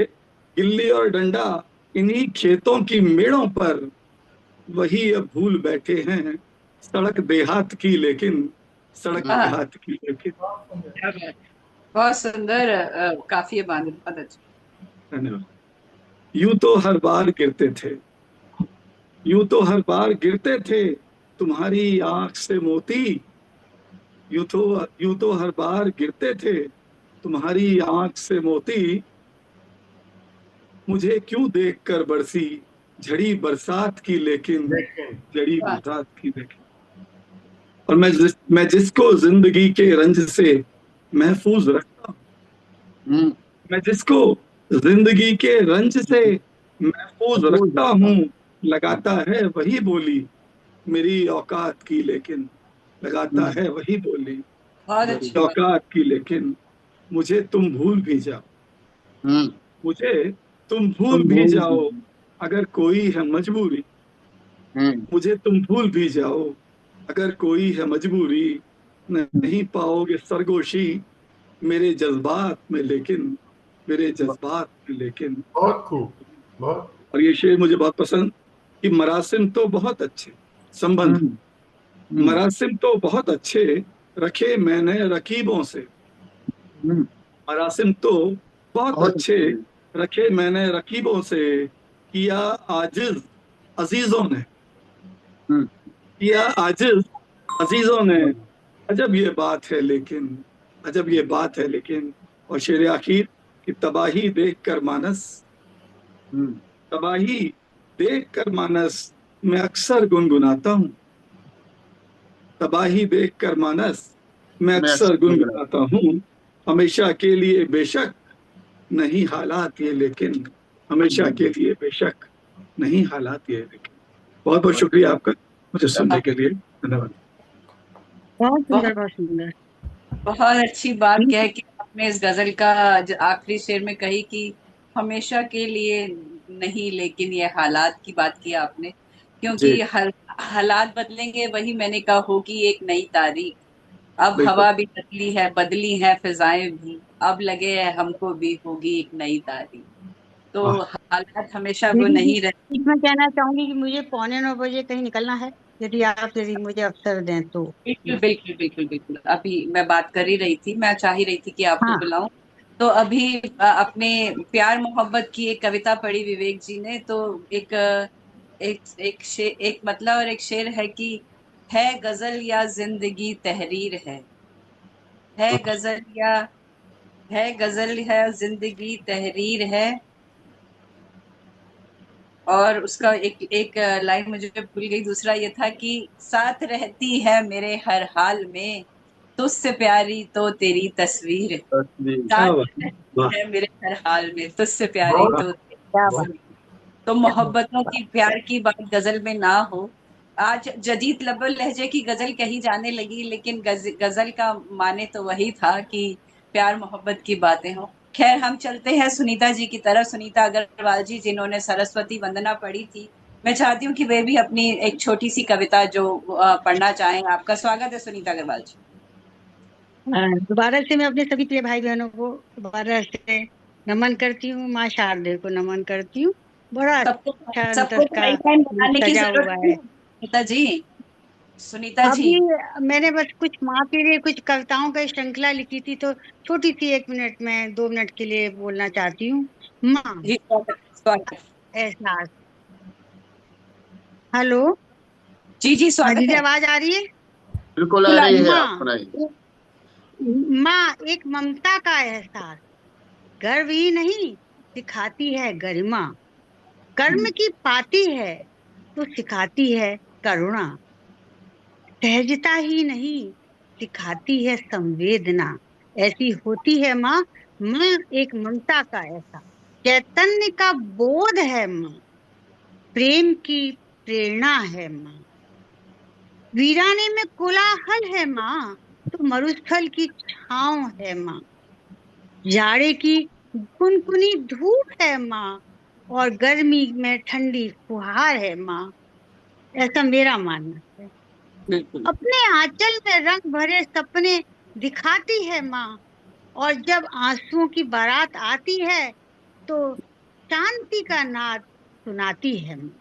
गिल्ली और डंडा इन्हीं खेतों की मेड़ों पर, वही अब भूल बैठे हैं सड़क देहात की, लेकिन सड़क देहात की लेकिन। बहुत सुंदर, काफी बहुत अच्छा। धन्यवाद। यूं तो हर बार गिरते थे, यूं तो हर बार गिरते थे तुम्हारी आंख से मोती, यूं तो हर बार गिरते थे तुम्हारी आंख से मोती, मुझे क्यों देखकर बरसी झड़ी बरसात की, लेकिन झड़ी बरसात की लेकिन। और मैं जिसको जिंदगी के रंज से महफूज रखता हूँ, मैं जिसको जिंदगी के रंज से महफूज रखता हूँ, लगाता है वही बोली मेरी औकात की, लेकिन लगाता है वही बोली औकात की, लेकिन मुझे तुम भूल भी जाओ, मुझे तुम भूल भी जाओ, अगर कोई है मजबूरी, मुझे तुम भूल भी जाओ, अगर कोई है मजबूरी, नहीं पाओगे सरगोशी मेरे जज्बात में, लेकिन मेरे जज्बात में लेकिन। बहुत खूब, बहुत। और ये शेर मुझे बहुत पसंद कि मरासिम तो बहुत अच्छे, संबंध मरासिम तो बहुत अच्छे रखे मैंने रकीबों से, मरासिम तो बहुत अच्छे रखे मैंने रकीबों से, किया आजिज अजीजों ने, किया आजिज अजीजों ने, अजब ये बात है लेकिन, अजब ये बात है लेकिन। और शेर आखिर कि तबाही देख कर मानस, तबाही देख कर मानस मैं अक्सर गुनगुनाता हूँ, तबाही देख कर मानस मैं अक्सर गुनगुनाता हूँ, हमेशा के लिए बेशक नहीं हालात ये लेकिन, हमेशा के लिए बेशक नहीं हालात ये लेकिन। बहुत बहुत शुक्रिया आपका मुझे सुनने के लिए, धन्यवाद। बहुत सुंदर, बहुत बहुत सुंदर। बहुत अच्छी बात कह के आपने इस गजल का आखिरी शेर में कही कि हमेशा के लिए नहीं, लेकिन ये हालात की बात की आपने, क्योंकि हालात बदलेंगे, वही मैंने कहा होगी एक नई तारीख। अब हवा भी बदली है फिजाएं भी, अब लगे है हमको भी होगी एक नई तारीख। तो हालात हमेशा वो दीदी जी, नहीं रहते। मैं कहना चाहूंगी कि मुझे 8:45 कहीं निकलना है, यदि मुझे अवसर दें तो। बिल्कुल बिल्कुल बिल्कुल बिल्कुल, अभी मैं बात कर ही रही थी, मैं चाह ही रही थी कि आपको हाँ, बुलाऊं। तो अभी अपने प्यार मोहब्बत की एक कविता पढ़ी विवेक जी ने, तो एक एक मतलब और एक शेर है कि है गजल या जिंदगी तहरीर है गजल या है गजल है जिंदगी तहरीर है। और उसका एक एक लाइन मुझे भूल गई, दूसरा ये था कि साथ रहती है मेरे हर हाल में, तुझसे प्यारी तो तेरी तस्वीर, साथ रहती है मेरे हर हाल में, तुझसे प्यारी बहुत तो तेरी क्या बात, तस्वीर। तो मोहब्बतों की प्यार की बात गजल में ना हो। आज जदीद लबल लहजे की गजल कही जाने लगी, लेकिन गजल का माने तो वही था कि प्यार मोहब्बत की बातें हो। खैर, हम चलते हैं सुनीता जी की तरफ। सुनीता अग्रवाल जी, जिन्होंने सरस्वती वंदना पढ़ी थी, मैं चाहती हूँ कि वे भी अपनी एक छोटी सी कविता जो पढ़ना चाहें। आपका स्वागत है सुनीता अग्रवाल जी। दोबारा से मैं अपने सभी प्रिय भाई बहनों को दोबारा से नमन करती हूँ, माँ शारदे को नमन करती हूँ। बड़ा सबको अच्छा सबको अंतस का गाइडलाइन बनाने की सजा जरूरत हुआ नहीं है। है सुनीता जी। सुनीता जी, अभी मैंने बस कुछ माँ के लिए कुछ कविताओं का श्रृंखला लिखी थी, तो छोटी सी 1 मिनट में 2 मिनट के लिए बोलना चाहती हूँ। माँ, जी स्वागत स्वागत। एहसास। हेलो, जी जी हाँ स्वागत दीदी, है। आवाज आ रही है? बिल्कुल आ रही है, आप माँ, सुनाइए। माँ एक ममता का एहसास, गर्व ही नहीं दिखाती है गरिमा, कर्म की पाती है तो सिखाती है करुणा, सहजता ही नहीं सिखाती है संवेदना, ऐसी होती है माँ। माँ एक ममता का एहसास, चैतन्य का बोध है माँ, प्रेम की प्रेरणा है माँ, वीराने में कोलाहल है माँ, तो मरुस्थल की छांव है माँ, जाड़े की गुनगुनी धूप है माँ, और गर्मी में ठंडी फुहार है माँ। ऐसा मेरा मानना है। बिल्कुल अपने आंचल में रंग भरे सपने दिखाती है माँ, और जब आंसुओं की बारात आती है तो शांति का नाद सुनाती है माँ।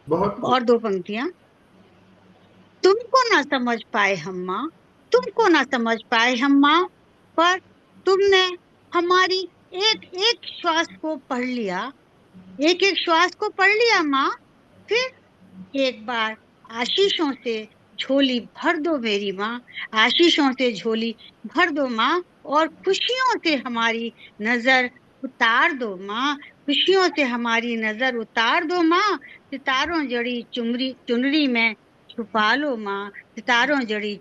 बहुत खूब। और 2 पंक्तियां। तुमको ना समझ पाए हम माँ, तुमको ना समझ पाए हम माँ, पर तुमने हमारी एक एक श्वास को पढ़ लिया, एक एक श्वास को पढ़ लिया माँ। फिर एक बार आशीषों से झोली भर दो मेरी माँ, आशीषों से झोली भर दो माँ, और खुशियों से हमारी नजर उतार दो माँ, खुशियों से हमारी नजर उतार दो माँ, सितारों जड़ी चुनरी चुनरी में छुपा लो माँ, सितारों जड़ी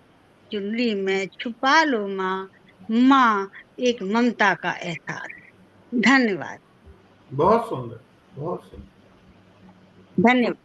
चुनरी में छुपा लो माँ। माँ एक ममता का एहसास। धन्यवाद, बहुत सुंदर, बहुत सुंदर। धन्यवाद।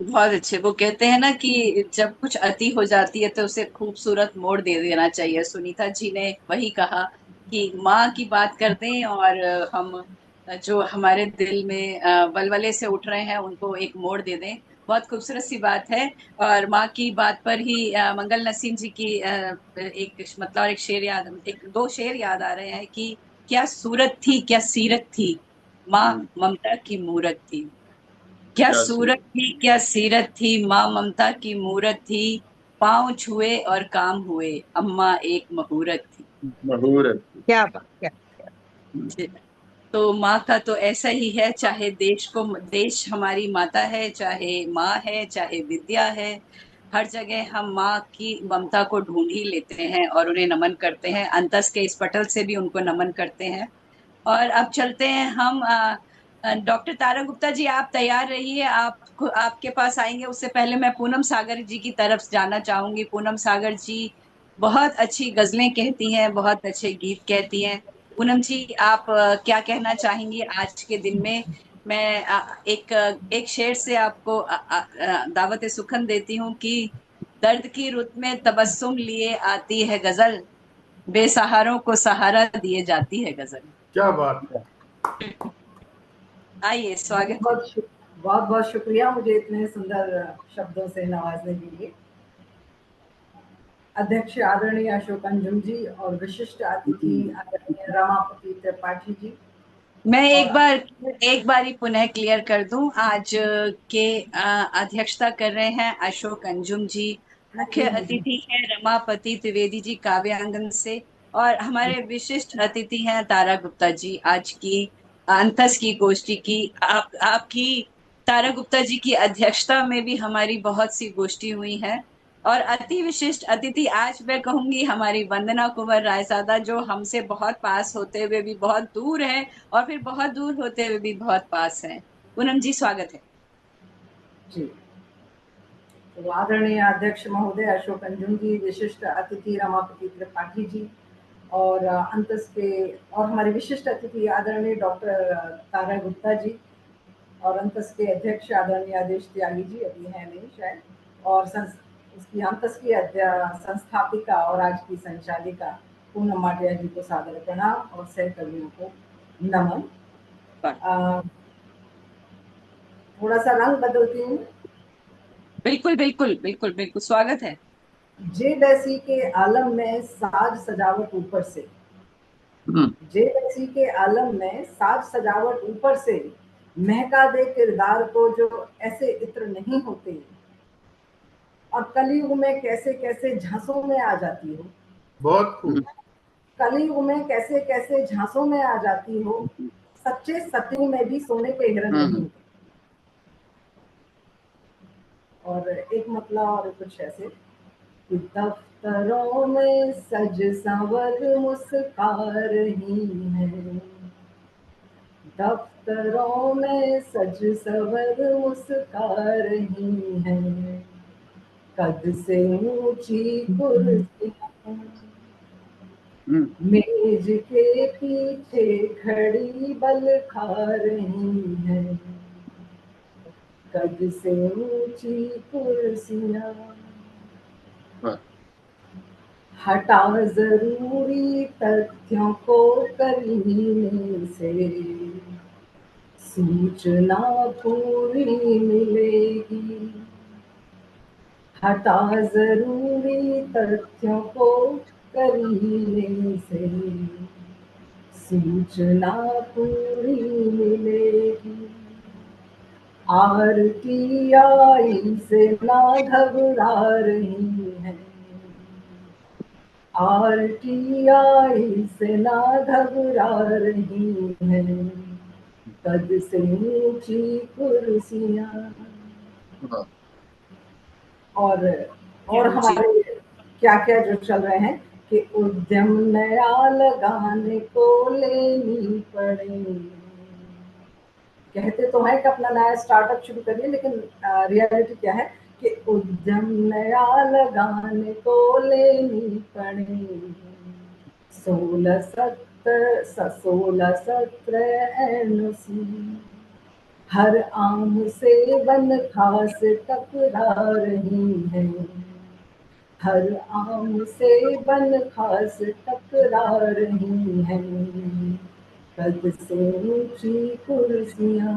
बहुत अच्छे। वो कहते हैं ना कि जब कुछ अति हो जाती है तो उसे खूबसूरत मोड़ दे देना चाहिए। सुनीता जी ने वही कहा कि माँ की बात कर दें, और हम जो हमारे दिल में वलवले से उठ रहे हैं उनको एक मोड़ दे दें। बहुत खूबसूरत सी बात है। और माँ की बात पर ही मंगल नसीम जी की एक मतलब एक शेर याद, एक दो शेर याद आ रहे हैं कि क्या सूरत थी क्या सीरत थी, माँ ममता की मूरत थी। क्या क्या सूरत थी क्या सीरत थी, माँ ममता की मूरत थी, पाँव छुए और काम हुए, अम्मा एक मुहूर्त थी। मुहूर्त। क्या बात, क्या तो माँ का तो ऐसा ही है, चाहे देश हमारी माता है, चाहे माँ है, चाहे विद्या है, हर जगह हम माँ की ममता को ढूंढ ही लेते हैं और उन्हें नमन करते हैं। अंतस के इस पटल से भी उनको नमन करते हैं। और अब चलते हैं हम डॉक्टर तारा गुप्ता जी, आप तैयार रहिए, आपके पास आएंगे। उससे पहले मैं पूनम सागर जी की तरफ जाना चाहूंगी। पूनम सागर जी बहुत अच्छी गजलें कहती हैं, बहुत अच्छे गीत कहती हैं। पूनम जी, आप क्या कहना चाहेंगी आज के दिन में? मैं एक शेर से आपको दावत सुखन देती हूँ कि दर्द की रुत में तबस्सुम लिए आती है गजल, बेसहारों को सहारा दिए जाती है गजल। क्या बात है। आइए, स्वागत है। बहुत बहुत शुक्रिया मुझे इतने सुंदर शब्दों से नवाजने के लिए। अध्यक्ष आदरणीय अशोक अंजुम जी और विशिष्ट अतिथि आदरणीय रमापति त्रिपाठी जी। मैं एक बार ही पुनः क्लियर कर दूं, आज के अध्यक्षता कर रहे हैं अशोक अंजुम जी, मुख्य अतिथि हैं रमापति त्रिवेदी जी काव्यांगन से, और हमारे विशिष्ट अतिथि हैं तारा गुप्ता जी। आज की अंतस की गोष्ठी की आपकी तारा गुप्ता जी की अध्यक्षता में भी हमारी बहुत सी गोष्ठी हुई है। और अति विशिष्ट अतिथि आज मैं कहूंगी हमारी वंदना कुंवर रायजादा, जो हमसे बहुत पास होते हुए भी बहुत दूर है और फिर बहुत दूर होते हुए भी बहुत पास है। पूनम जी, स्वागत है जी। तो आदरणीय अध्यक्ष महोदय अशोक अंजुम जी, विशिष्ट अतिथि रमापति त्रिपाठी जी, और अंतस के और हमारे विशिष्ट अतिथि आदरणीय डॉक्टर तारा गुप्ता जी, और अंतस के अध्यक्ष आदरणीय आदेश त्यागी जी, अभी है नहीं शायद, और इसकी अंतस की संस्थापिका और आज की संचालिका पूनम माटिया जी को सादर प्रणाम और सहकर्मियों को नमन। थोड़ा सा रंग बदलती हूँ। बिल्कुल बिल्कुल बिल्कुल बिल्कुल, स्वागत है। जे बैसी के आलम में साज सजावट ऊपर से, जे बैसी के आलम में साज सजावट ऊपर से, महका दे किरदार को जो ऐसे इत्र नहीं होते, और कलयुग में कैसे कैसे झांसों में आ जाती हो। बहुत खूब। कलयुग में कैसे कैसे झांसों में आ जाती हो, सच्चे सत्यों में भी सोने के हिरण नहीं होते। और एक मतलब और कुछ ऐसे कि दफ्तरों में सज संवर मुस्का रही है, दफ्तरों में सज संवर मुस्का रही है, कद से ऊंची कुर्सियां मेज के पीछे खड़ी बल खा रही है, कद से ऊंची कुर्सियां हटा जरूरी तथ्यों को करीने से, सूचना पूरी मिलेगी। हटा जरूरी तथ्यों को करीने से, सूचना पूरी मिलेगी। RTI से ना घबरा रही है, RTI से ना घबरा रही है, कद से ऊंची कुर्सियां। और हमारे क्या क्या जो चल रहे हैं कि उद्यम नया लगाने को लेनी पड़ेगी। कहते तो है कि अपना नया स्टार्टअप शुरू करिए, लेकिन रियलिटी क्या है कि उद्यम नया लगाने को लेनी पड़ेगी। 16 सत्र NOC, हर आम से बन खास टकरा रही है, हर आम से बन खास टकरा रही है, कद से ऊंची कुर्सियां।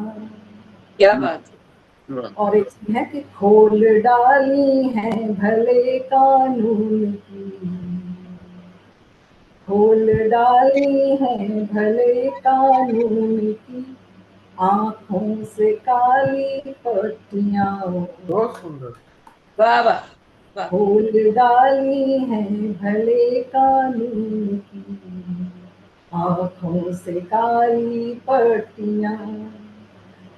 क्या बात है। और एक है कि खोल डाली है भले कानून की, खोल डाली है भले कानून की, आंखों से काली पट्टियां, बहुत सुंदर। वाह वाह वाह। खोल डाली है भले कानून की, आंखों से काली पट्टियां,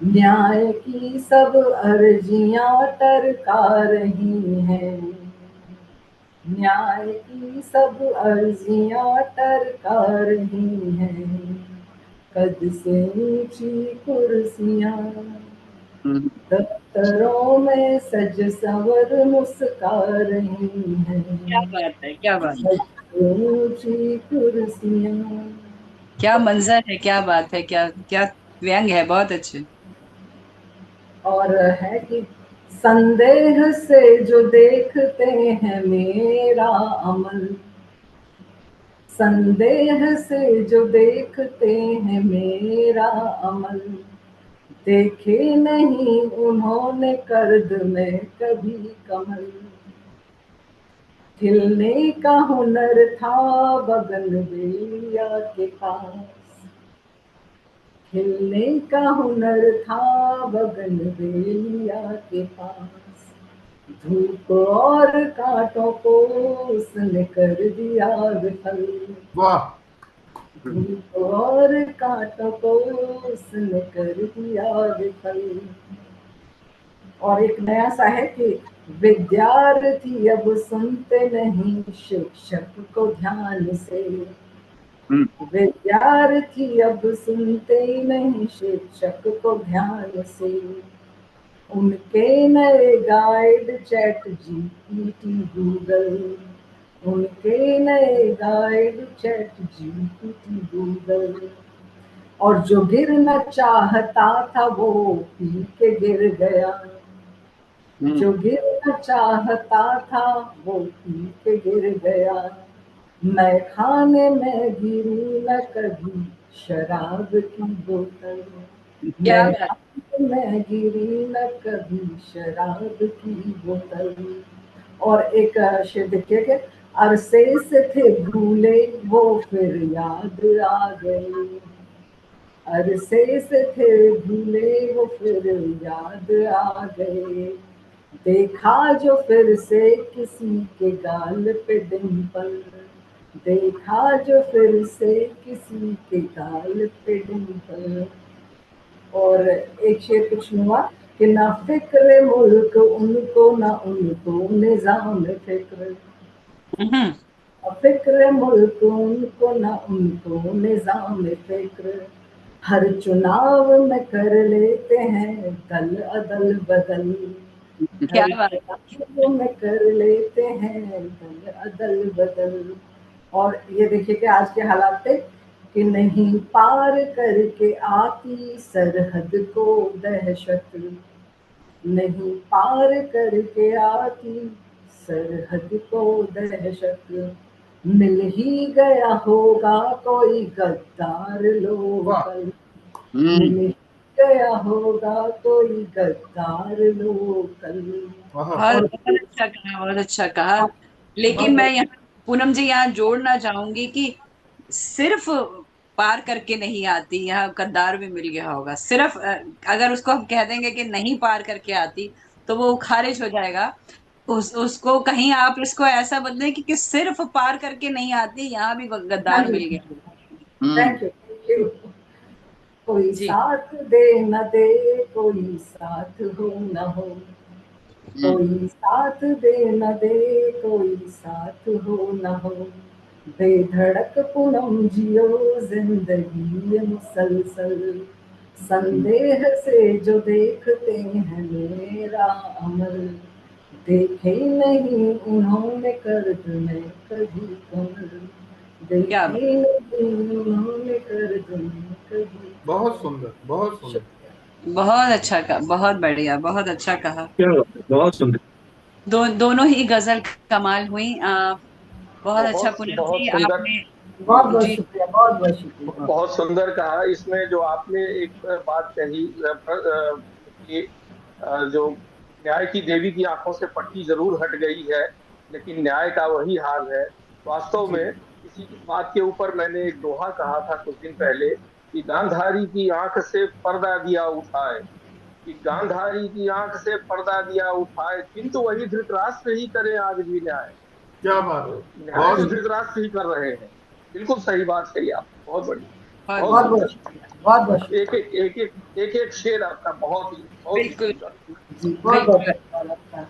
न्याय की सब अर्जियां टरका रही हैं, न्याय की सब अर्जियां टरका रही हैं, कद से ऊंची कुर्सियां, दफ्तरों में सज संवर मुस्का रही हैं, क्या बात है, क्या बात है, कद से ऊंची कुर्सियां। क्या मंजर है, क्या बात है, क्या क्या व्यंग है, बहुत अच्छे। और है कि संदेह से जो देखते हैं मेरा अमल, संदेह से जो देखते हैं मेरा अमल, देखे नहीं उन्होंने कर्द में कभी कमल, खिलने का हुनर था बगनवेलिया के पास, खिलने का हुनर था बगनवेलिया के पास, धूप और कांटों को उसने कर दिया विफल, वाह। धूप और कांटों को उसने कर दिया विफल। और एक नया सा है कि विद्यार्थी अब सुनते नहीं शिक्षक को ध्यान से, विद्यार्थी अब सुनते ही नहीं शिक्षक को ध्यान से, उनके नए गाइड चैट जीपीटी गूगल, उनके नए गाइड चैट जीपीटी गूगल, और जो गिरना चाहता था वो पी के गिर गया, जो गिरना चाहता था वो पी के गिर गया, मैं खाने में गिरी न कभी शराब की बोतल, क्या मैं बात, खाने में गिरी न कभी शराब की बोतल। और एक शेर देखिए कि अरसे से थे भूले वो फिर याद आ गए, अरसे से थे भूले वो फिर याद आ गए, देखा जो फिर से किसी के गाल पे डिंपल, देखा जो फिर से किसी के गाल पे डिंपल। और एक शेर कुछ हुआ कि ना फिक्र मुल्क उनको ना उनको निजाम फिक्र, फिक्र मुल्क उनको ना उनको निजाम फिक्र, हर चुनाव में कर लेते हैं दल अदल बदल, क्या हर बात, चुनाव में कर लेते हैं दल अदल बदल। और ये देखिए कि आज के हालात पे कि नहीं पार करके आती सरहद को दहशत, नहीं पार करके आती सरहद को दहशत, मिल ही गया होगा कोई गद्दार लोकल, मिल ही गया होगा कोई गद्दार लोकल। बहुत बहुत अच्छा कहा, बहुत अच्छा कहा। लेकिन मैं यहाँ पूनम जी यहाँ जोड़ना चाहूंगी कि सिर्फ पार करके नहीं आती, यहाँ गद्दार भी मिल गया होगा। सिर्फ अगर उसको हम कह देंगे कि नहीं पार करके आती तो वो खारिज हो जाएगा। उसको कहीं आप इसको ऐसा बदलें कि सिर्फ पार करके नहीं आती, यहाँ भी गद्दार मिल गया। Thank you. कोई जी, साथ दे न दे कोई साथ हो न हो, कोई साथ दे न दे कोई साथ हो न हो, बेधड़क पूनम जियो जिंदगी मुसलसल, संदेह से जो देखते हैं मेरा अमल, देखे नहीं उन्होंने कर्द में कभी कमल, क्या देखे नहीं उन्होंने कर्द में कभी। बहुत सुंदर, बहुत सुंदर। बहुत अच्छा कहा, बहुत बढ़िया, बहुत अच्छा कहा। बहुत सुंदर। दोनों ही गजल कमाल हुई। बहुत अच्छा पूनम बहुत जी सुंदर, आपने। बहुत बहुत जी, शुक्रिया, बहुत बहुत शुक्रिया। बहुत सुंदर कहा। इसमें जो आपने एक बात कही कि जो न्याय की देवी की आंखों से पट्टी जरूर हट गई है, लेकिन न्याय का वही हाल है। वास्तव में इस बात के ऊपर मैंने एक दोहा कहा था कुछ दिन पहले कि गांधारी की आंख से पर्दा दिया उठाए, कि गांधारी की आंख से पर्दा दिया उठाए, किंतु वही धृतराष्ट्र ही करे आज भी न्याय। क्या बात है, तो न्याय बहुत तो धृतराष्ट्र ही कर रहे हैं। बिल्कुल सही बात कही आप, बहुत बढ़िया, बहुत बहुत बहुत बहुत बहुत एक शेर आपका बहुत ही बिल्कुल सुंदर। जी, बहुत बहुत धन्यवाद आपका।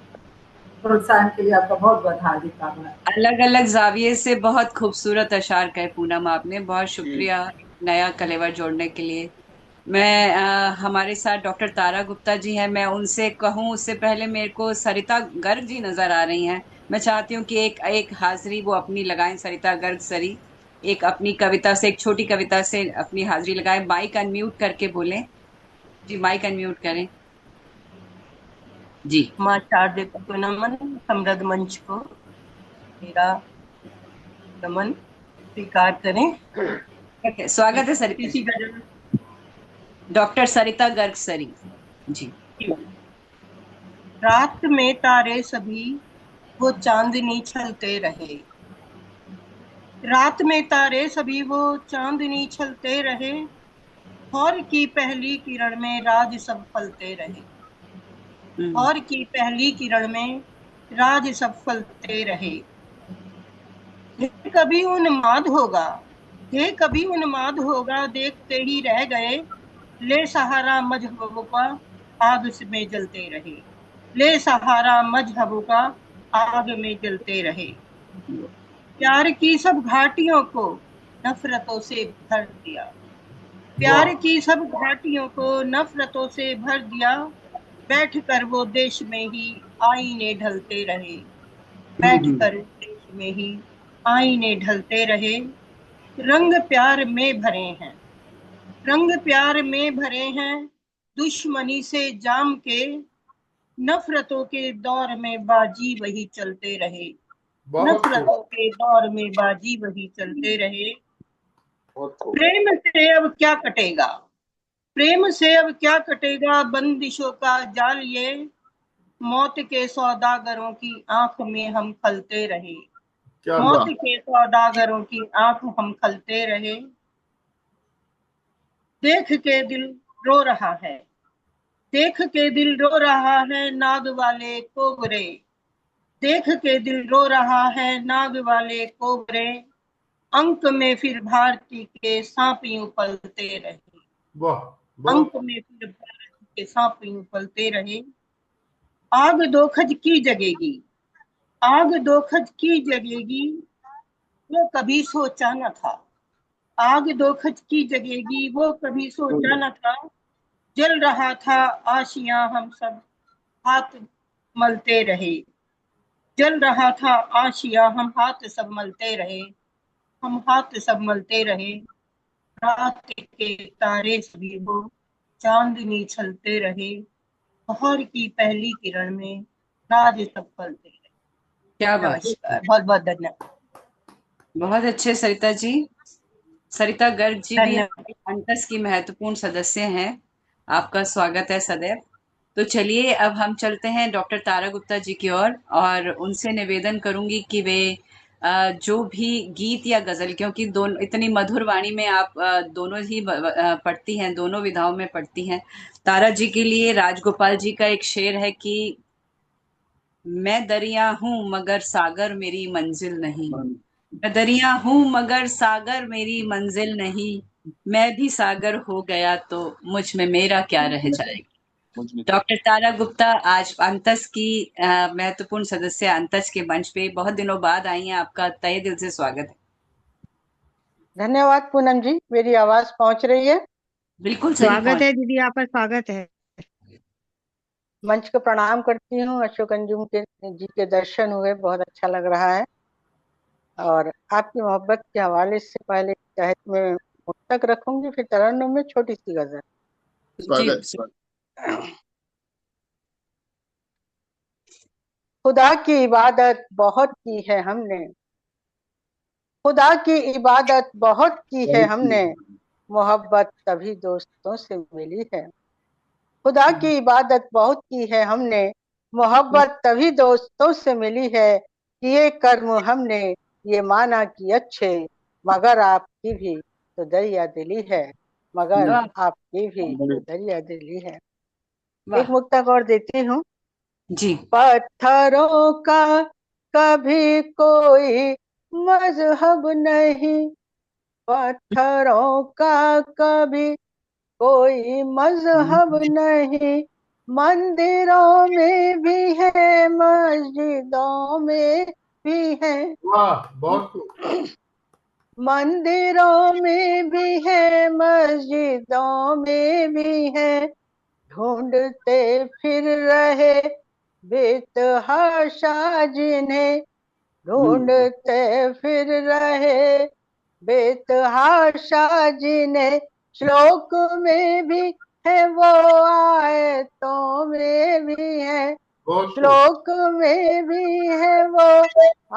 प्रोत्साहन के लिए आपका बहुत बहुत हार्दिक आभार। अलग अलग जाविये से बहुत खूबसूरत अशार कहे पूनम आपने, बहुत जी शुक्रिया नया कलेवर जोड़ने के लिए। मैं हमारे साथ डॉक्टर तारा गुप्ता जी हैं, मैं उनसे कहूं उससे पहले मेरे को सरिता गर्ग जी नजर आ रही हैं। मैं चाहती हूँ कि एक एक हाजिरी वो अपनी लगाएं, सरिता गर्ग सरी, एक अपनी कविता से, एक छोटी कविता से अपनी हाजिरी लगाएं। माइक अनम्यूट करके बोलें जी, माइक अनम्यूट करें जी। माँ शारदे को नमन। समृद्ध मंच को मेरा नमन स्वीकार करें। स्वागत है सरिता इसी जी। गजल डॉक्टर सरिता गर्ग सरी जी। रात में तारे सभी वो चांदनी छलते रहे, रात में तारे सभी वो चांदनी छलते रहे, भोर की पहली किरण में राज सब फलते रहे, भोर की पहली किरण में राज सब फलते रहे। ये कभी उन्माद होगा, ये कभी उन्माद होगा, देखते ही रह गए, ले सहारा मजहबों का आग में जलते रहे, ले सहारा मजहबों का आग में जलते रहे। प्यार की सब घाटियों को नफरतों से भर दिया, प्यार की सब घाटियों को नफरतों से भर दिया, बैठकर वो देश में ही आईने ढलते रहे, बैठकर देश में ही आईने ढलते रहे। रंग प्यार में भरे हैं, रंग प्यार में भरे हैं, दुश्मनी से जाम के, नफरतों के दौर में बाजी वही चलते रहे, बहुत खूब। नफरतों के दौर में बाजी वही चलते रहे। प्रेम से अब क्या कटेगा, प्रेम से अब क्या कटेगा, बंदिशों का जाल ये, मौत के सौदागरों की आंख में हम खलते रहे, क्या मौत बात, के सौदागरों की आंख हम खलते रहे। देख के दिल रो रहा है, देख के दिल रो रहा है, नाग वाले कोबरे, देख के दिल रो रहा है, नाग वाले कोबरे, अंक में फिर भारती के सांप यूं पलते रहे, वाह, अंक बहुत में फिर भारती के सांप यूं पलते रहे। आग दो खज की जगेगी, आग दो खज की जगेगी, वो कभी सोचा न था, आग दो खज की जगेगी, वो कभी सोचा न था, जल रहा था आशियां हम सब हाथ मलते रहे, जल रहा था आशियां हम हाथ सब मलते रहे, हम हाथ सब मलते रहे। रात के तारे सभी वो चांदनी छलते रहे, भोर की पहली किरण में राज सब फलते रहे। क्या बात, नमस्कार, बहुत बहुत धन्यवाद। बहुत अच्छे सरिता जी। सरिता गर्ग जी भी धन्यवाद। हमारे अंतस की महत्वपूर्ण सदस्य हैं, आपका स्वागत है सदैव। तो चलिए अब हम चलते हैं डॉक्टर तारा गुप्ता जी की ओर, और उनसे निवेदन करूंगी कि वे जो भी गीत या गजल, क्योंकि दोनों इतनी मधुर वाणी में आप दोनों ही पढ़ती हैं, दोनों विधाओं में पढ़ती हैं। तारा जी के लिए राजगोपाल जी का एक शेर है कि मैं दरिया हूं मगर सागर मेरी मंजिल नहीं, मैं दरिया हूं मगर सागर मेरी मंजिल नहीं, मैं भी सागर हो गया तो मुझ में मेरा क्या रह जाएगा। डॉक्टर तारा गुप्ता आज अंतस की महत्वपूर्ण सदस्य अंतस के मंच पे बहुत दिनों बाद आई हैं, आपका तहे दिल से स्वागत है। धन्यवाद पूनम जी, मेरी आवाज पहुंच रही है? बिल्कुल सही स्वागत है दीदी, आपका स्वागत है। मंच को प्रणाम करती हूँ। अशोक अंजुम के जी के दर्शन हुए, बहुत अच्छा लग रहा है। और आपकी मोहब्बत के हवाले से पहले तहत में मुक्तक रखूंगी, फिर तरन्नुम में छोटी सी गजल। खुदा की इबादत बहुत की है हमने, खुदा की इबादत बहुत की है हमने, मोहब्बत तभी दोस्तों से मिली है, खुदा की इबादत बहुत की है हमने, मोहब्बत तभी दोस्तों से मिली है, किए कर्म हमने ये माना कि अच्छे, मगर आपकी भी तो दरिया दिली है, मगर वाह आपकी भी तो दरिया दिली है। एक वाह मुक्तक और देती हूँ। जी। पत्थरों का कभी कोई मजहब नहीं, पत्थरों का कभी कोई मजहब नहीं, मंदिरों में भी है मस्जिदों में भी है, वाह बहुत खूब। मंदिरों में भी है मस्जिदों में भी है, ढूंढते फिर रहे बेतहाशा जिन्हें, ढूंढते फिर रहे बेतहाशा जिन्हें, श्लोक में भी है वो आयतों में भी है, बहुत खूब। श्लोक में भी है वो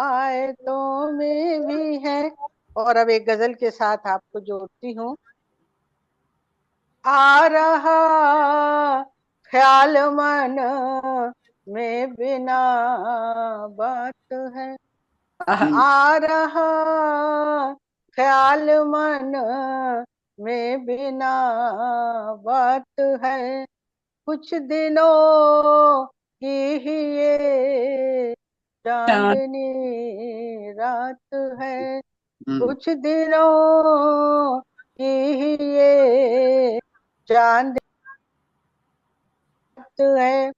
आयतों में भी है। और अब एक गजल के साथ आपको जोड़ती हूँ। आ रहा ख्याल मन में बिना बात है, आहा, आ रहा ख्याल मन में बिना बात है, कुछ दिनों की ही ये चांद चांदनी रात है, कुछ दिनों की ही ये चांद है,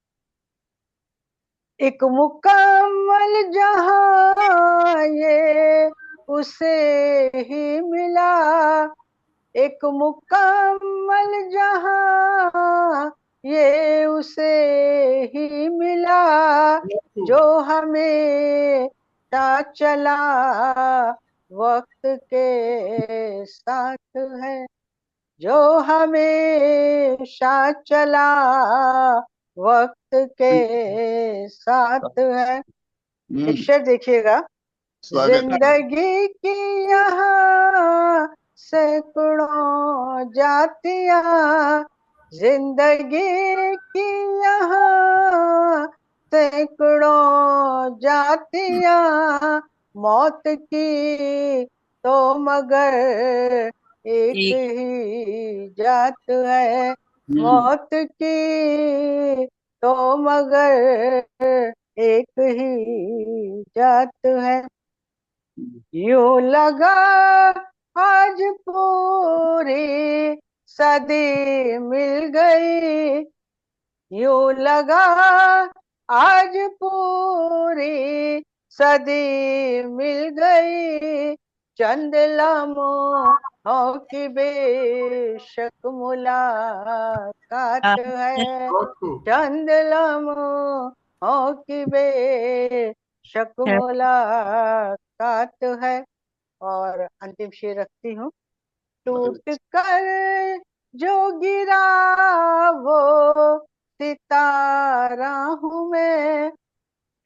एक मुकम्मल जहां ये उसे ही मिला, एक मुकम्मल जहां ये उसे ही मिला, जो हमें चला वक्त के साथ है, जो हमेशा चला वक्त के साथ है। एक शेर देखिएगा। स्वागत। जिंदगी की यहाँ सैकड़ों जातियां, जिंदगी की यहाँ सैकड़ों जातियां, मौत की तो मगर एक एक ही जात है, मौत की तो मगर एक ही जात है। यूं लगा आज पूरी सदी मिल गई, यूं लगा आज पूरी सदी मिल गई, चंद लम्हों की बेशक मुलाकात है, बहुत खूब। चंद लम्हों की बेशक मुलाकात है। और अंतिम शेर रखती हूँ। टूट कर जो गिरा वो सितारा हूँ मैं,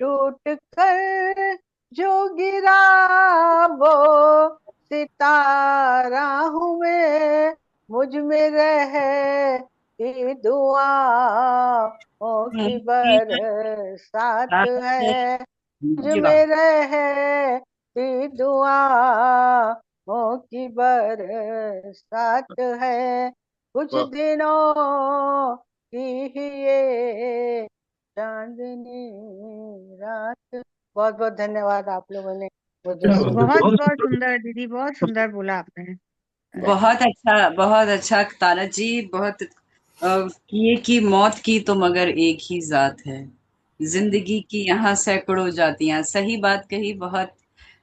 टूट कर जो गिरा वो सितारा हूँ मैं, मुझ में रहती दुआओं की बरसात है, मुझ जी वाह में रहती दुआओं की बरसात है, कुछ वाह दिनों की ही ये चांदनी रात। बहुत बहुत धन्यवाद आप लोगों ने मुझे सुना। बहुत बहुत सुंदर दीदी, बहुत सुंदर बोला आपने। बहुत अच्छा तारा जी, बहुत किए की मौत की तो मगर एक ही जात है, जिंदगी की यहाँ सैकड़ों जातियां, सही बात कही बहुत।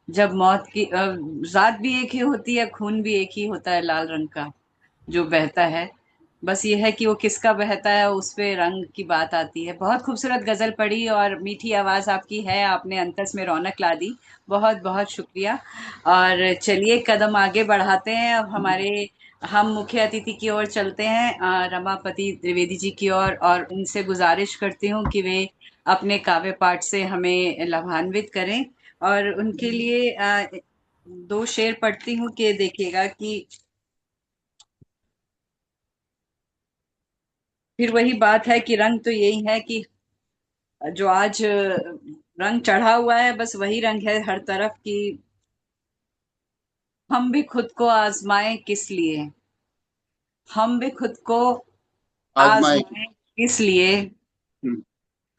जब मौत की जात भी एक ही होती है, खून भी एक ही होता है लाल रंग का जो बहता है, बस ये है कि वो किसका बहता है उस पे रंग की बात आती है। बहुत खूबसूरत गजल पढ़ी और मीठी आवाज आपकी है, आपने अंतस में रौनक ला दी, बहुत बहुत शुक्रिया। और चलिए कदम आगे बढ़ाते हैं, अब हमारे हम मुख्य अतिथि की ओर चलते हैं, रमापति द्विवेदी जी की ओर, और उनसे गुजारिश करती हूँ कि वे अपने काव्य पाठ से हमें लाभान्वित करें। और उनके लिए दो शेर पढ़ती हूँ कि देखिएगा कि फिर वही बात है कि रंग तो यही है कि जो आज रंग चढ़ा हुआ है बस वही रंग है हर तरफ की। हम भी खुद को आजमाएं किस लिए, हम भी खुद को आजमाए। आजमाएं किस लिए, हम्म,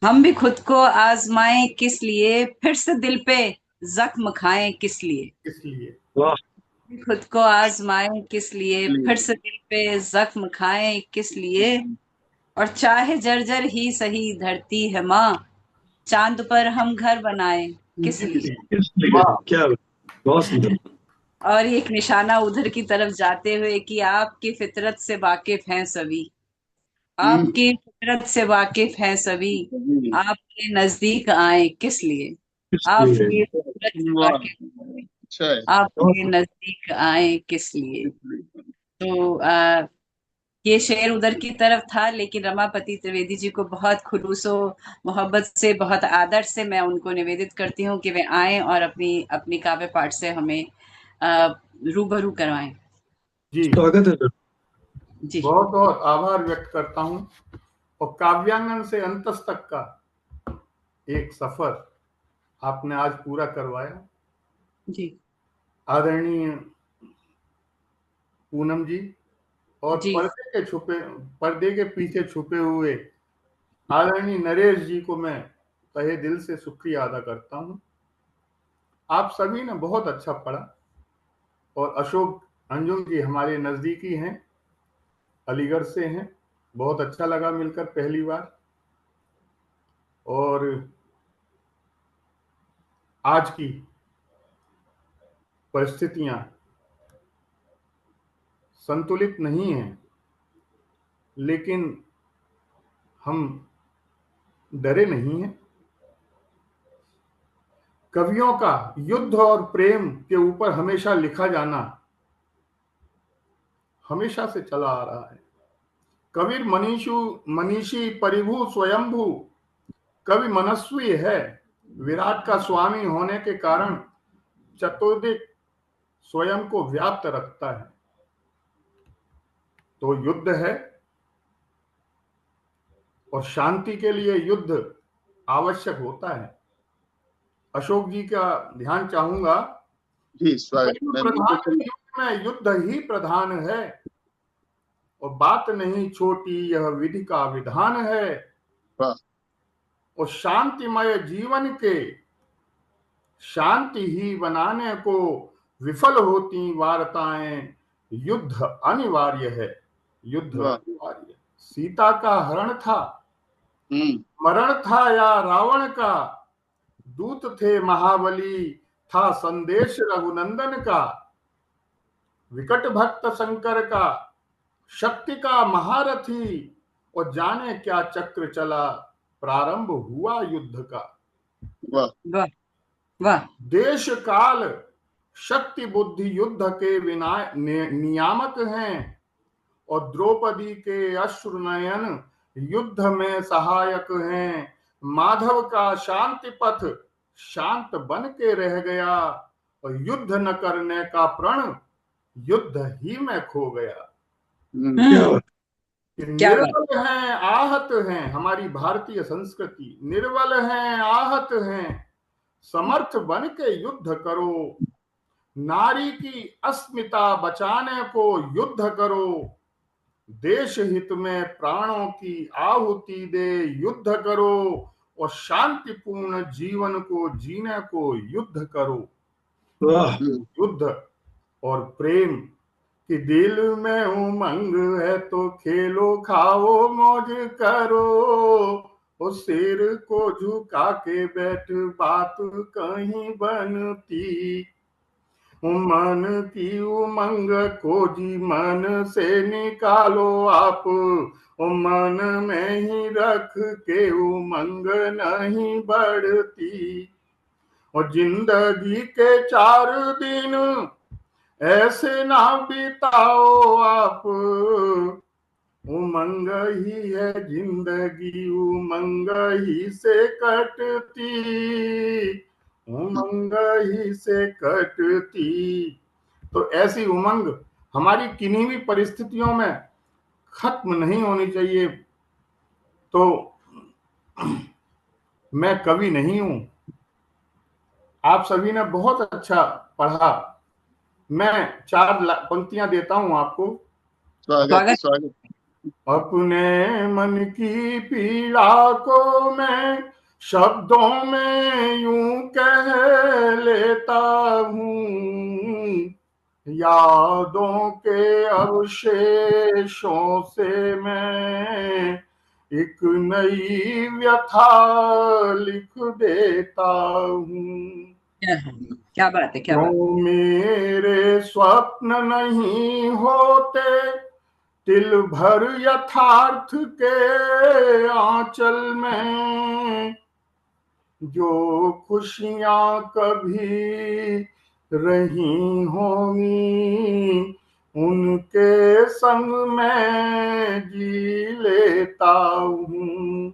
हम भी खुद को आजमाएं किस लिए, फिर से दिल पे जख्म खाएं किस लिए। इसलिए वाह, खुद को आजमाएं किस लिए, फिर से दिल पे जख्म खाएं किस लिए। और चाहे जर्जर ही सही धरती है माँ, चांद पर हम घर बनाएं किस लिए। इसलिए वाह, क्या, बहुत सुंदर। और एक निशाना उधर की तरफ जाते हुए कि आपकी फितरत से वाकिफ हैं सभी, आपकी फितरत से वाकिफ हैं सभी, आपके नजदीक आए किस लिए, आपकी फितरत से वाह, वाकिफ हैं, अच्छा है। आपके नजदीक आए किस लिए। तो ये शेर उधर की तरफ था, लेकिन रमापति त्रिवेदी जी को बहुत खुलूसो मोहब्बत से, बहुत आदर से मैं उनको निवेदित करती हूँ कि वे आए और अपनी अपनी काव्य पाठ से हमें रूबरू करवाएं। जी स्वागत है सर। जी बहुत बहुत आभार व्यक्त करता हूँ। और काव्यांगन से अंतस तक का एक सफर आपने आज पूरा करवाया। जी आदरणीय पूनम जी और जी पर्दे के पीछे छुपे हुए आदरणीय नरेश जी को मैं तहे दिल से शुक्रिया अदा करता हूँ। आप सभी ने बहुत अच्छा पढ़ा। और अशोक अंजुम जी हमारे नजदीकी हैं, अलीगढ़ से हैं, बहुत अच्छा लगा मिलकर पहली बार। और आज की परिस्थितियां संतुलित नहीं हैं, लेकिन हम डरे नहीं हैं। कवियों का युद्ध और प्रेम के ऊपर हमेशा लिखा जाना हमेशा से चला आ रहा है। कबीर मनीषी परिभू स्वयंभू, कवि मनस्वी है, विराट का स्वामी होने के कारण चतुर्दिक स्वयं को व्याप्त रखता है। तो युद्ध है और शांति के लिए युद्ध आवश्यक होता है। अशोक जी का ध्यान चाहूंगा। जी स्वागत। प्रधान युद्ध में युद्ध ही प्रधान है, और बात नहीं छोटी यह विधि का विधान है। वाह। और शांतिमय जीवन के शांति ही बनाने को विफल होती वार्ताएं, युद्ध अनिवार्य है, युद्ध वाह। अनिवार्य। सीता का हरण था, हम्म, मरण था या रावण का, दूत थे महाबली, था संदेश रघुनंदन का, विकट भक्त शंकर का, शक्ति का महारथी, और जाने क्या चक्र चला, प्रारंभ हुआ युद्ध का। वाह। वाह वाह। देश काल शक्ति बुद्धि युद्ध के नियामक हैं, और द्रौपदी के अश्रु नयन युद्ध में सहायक हैं। माधव का शांति पथ शांत बन के रह गया, और युद्ध न करने का प्रण युद्ध ही में खो गया। निर्बल हैं आहत हैं, हमारी भारतीय संस्कृति, निर्बल हैं आहत हैं, समर्थ बन के युद्ध करो, नारी की अस्मिता बचाने को युद्ध करो, देश हित में प्राणों की आहुति दे युद्ध करो, और शांतिपूर्ण जीवन को जीने को युद्ध करो। युद्ध और प्रेम कि दिल में उमंग है तो खेलो खाओ मौज करो, उस सिर को झुका के बैठ बात कहीं बनती, मन की उमंग को जी मन से निकालो आप, मन में ही रख के उमंग नहीं बढ़ती। और जिंदगी के 4 दिन ऐसे ना बिताओ आप, उमंग ही है जिंदगी, उमंग ही से कटती, उमंग ही से कटती। तो ऐसी उमंग हमारी किन्हीं भी परिस्थितियों में खत्म नहीं होनी चाहिए। तो मैं कवि नहीं हूं। आप सभी ने बहुत अच्छा पढ़ा। मैं 4 पंक्तियां देता हूं आपको। स्वागत स्वागत। अपने मन की पीड़ा को मैं शब्दों में यूं कह लेता हूँ, यादों के अवशेषों से मैं एक नई व्यथा लिख देता हूँ। क्या बात है, क्या बात। क्यों मेरे स्वप्न नहीं होते तिल भर यथार्थ के आंचल में, जो खुशियां कभी रही होंगी उनके संग मैं जी लेता हूँ।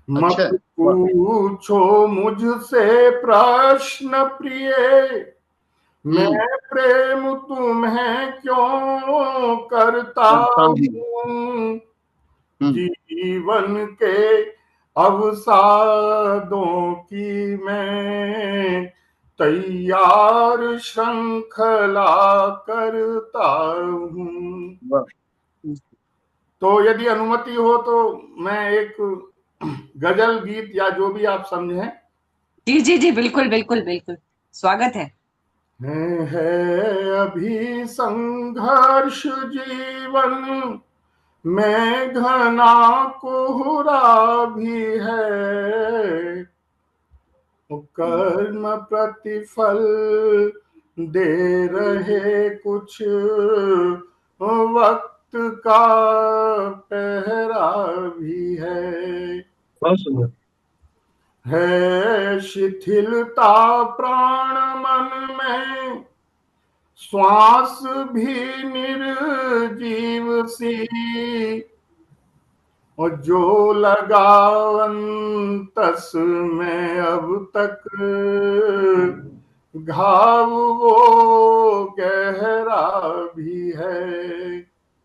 मत पूछो मुझसे प्रश्न प्रिय, मैं प्रेम तुम्हें क्यों करता हूँ। जीवन के अवसादों की मैं तैयार श्रृंखला करता हूँ। तो यदि अनुमति हो तो मैं एक गजल गीत या जो भी आप समझें। जी जी जी, बिल्कुल बिल्कुल बिल्कुल, स्वागत है। अभी संघर्ष जीवन में घना कोहरा भी है, कर्म प्रतिफल दे रहे कुछ वक्त का पहरा भी है शिथिलता प्राण मन में, श्वास भी निर्जीव सी, और जो लगावंतस में अब तक घाव वो गहरा भी है।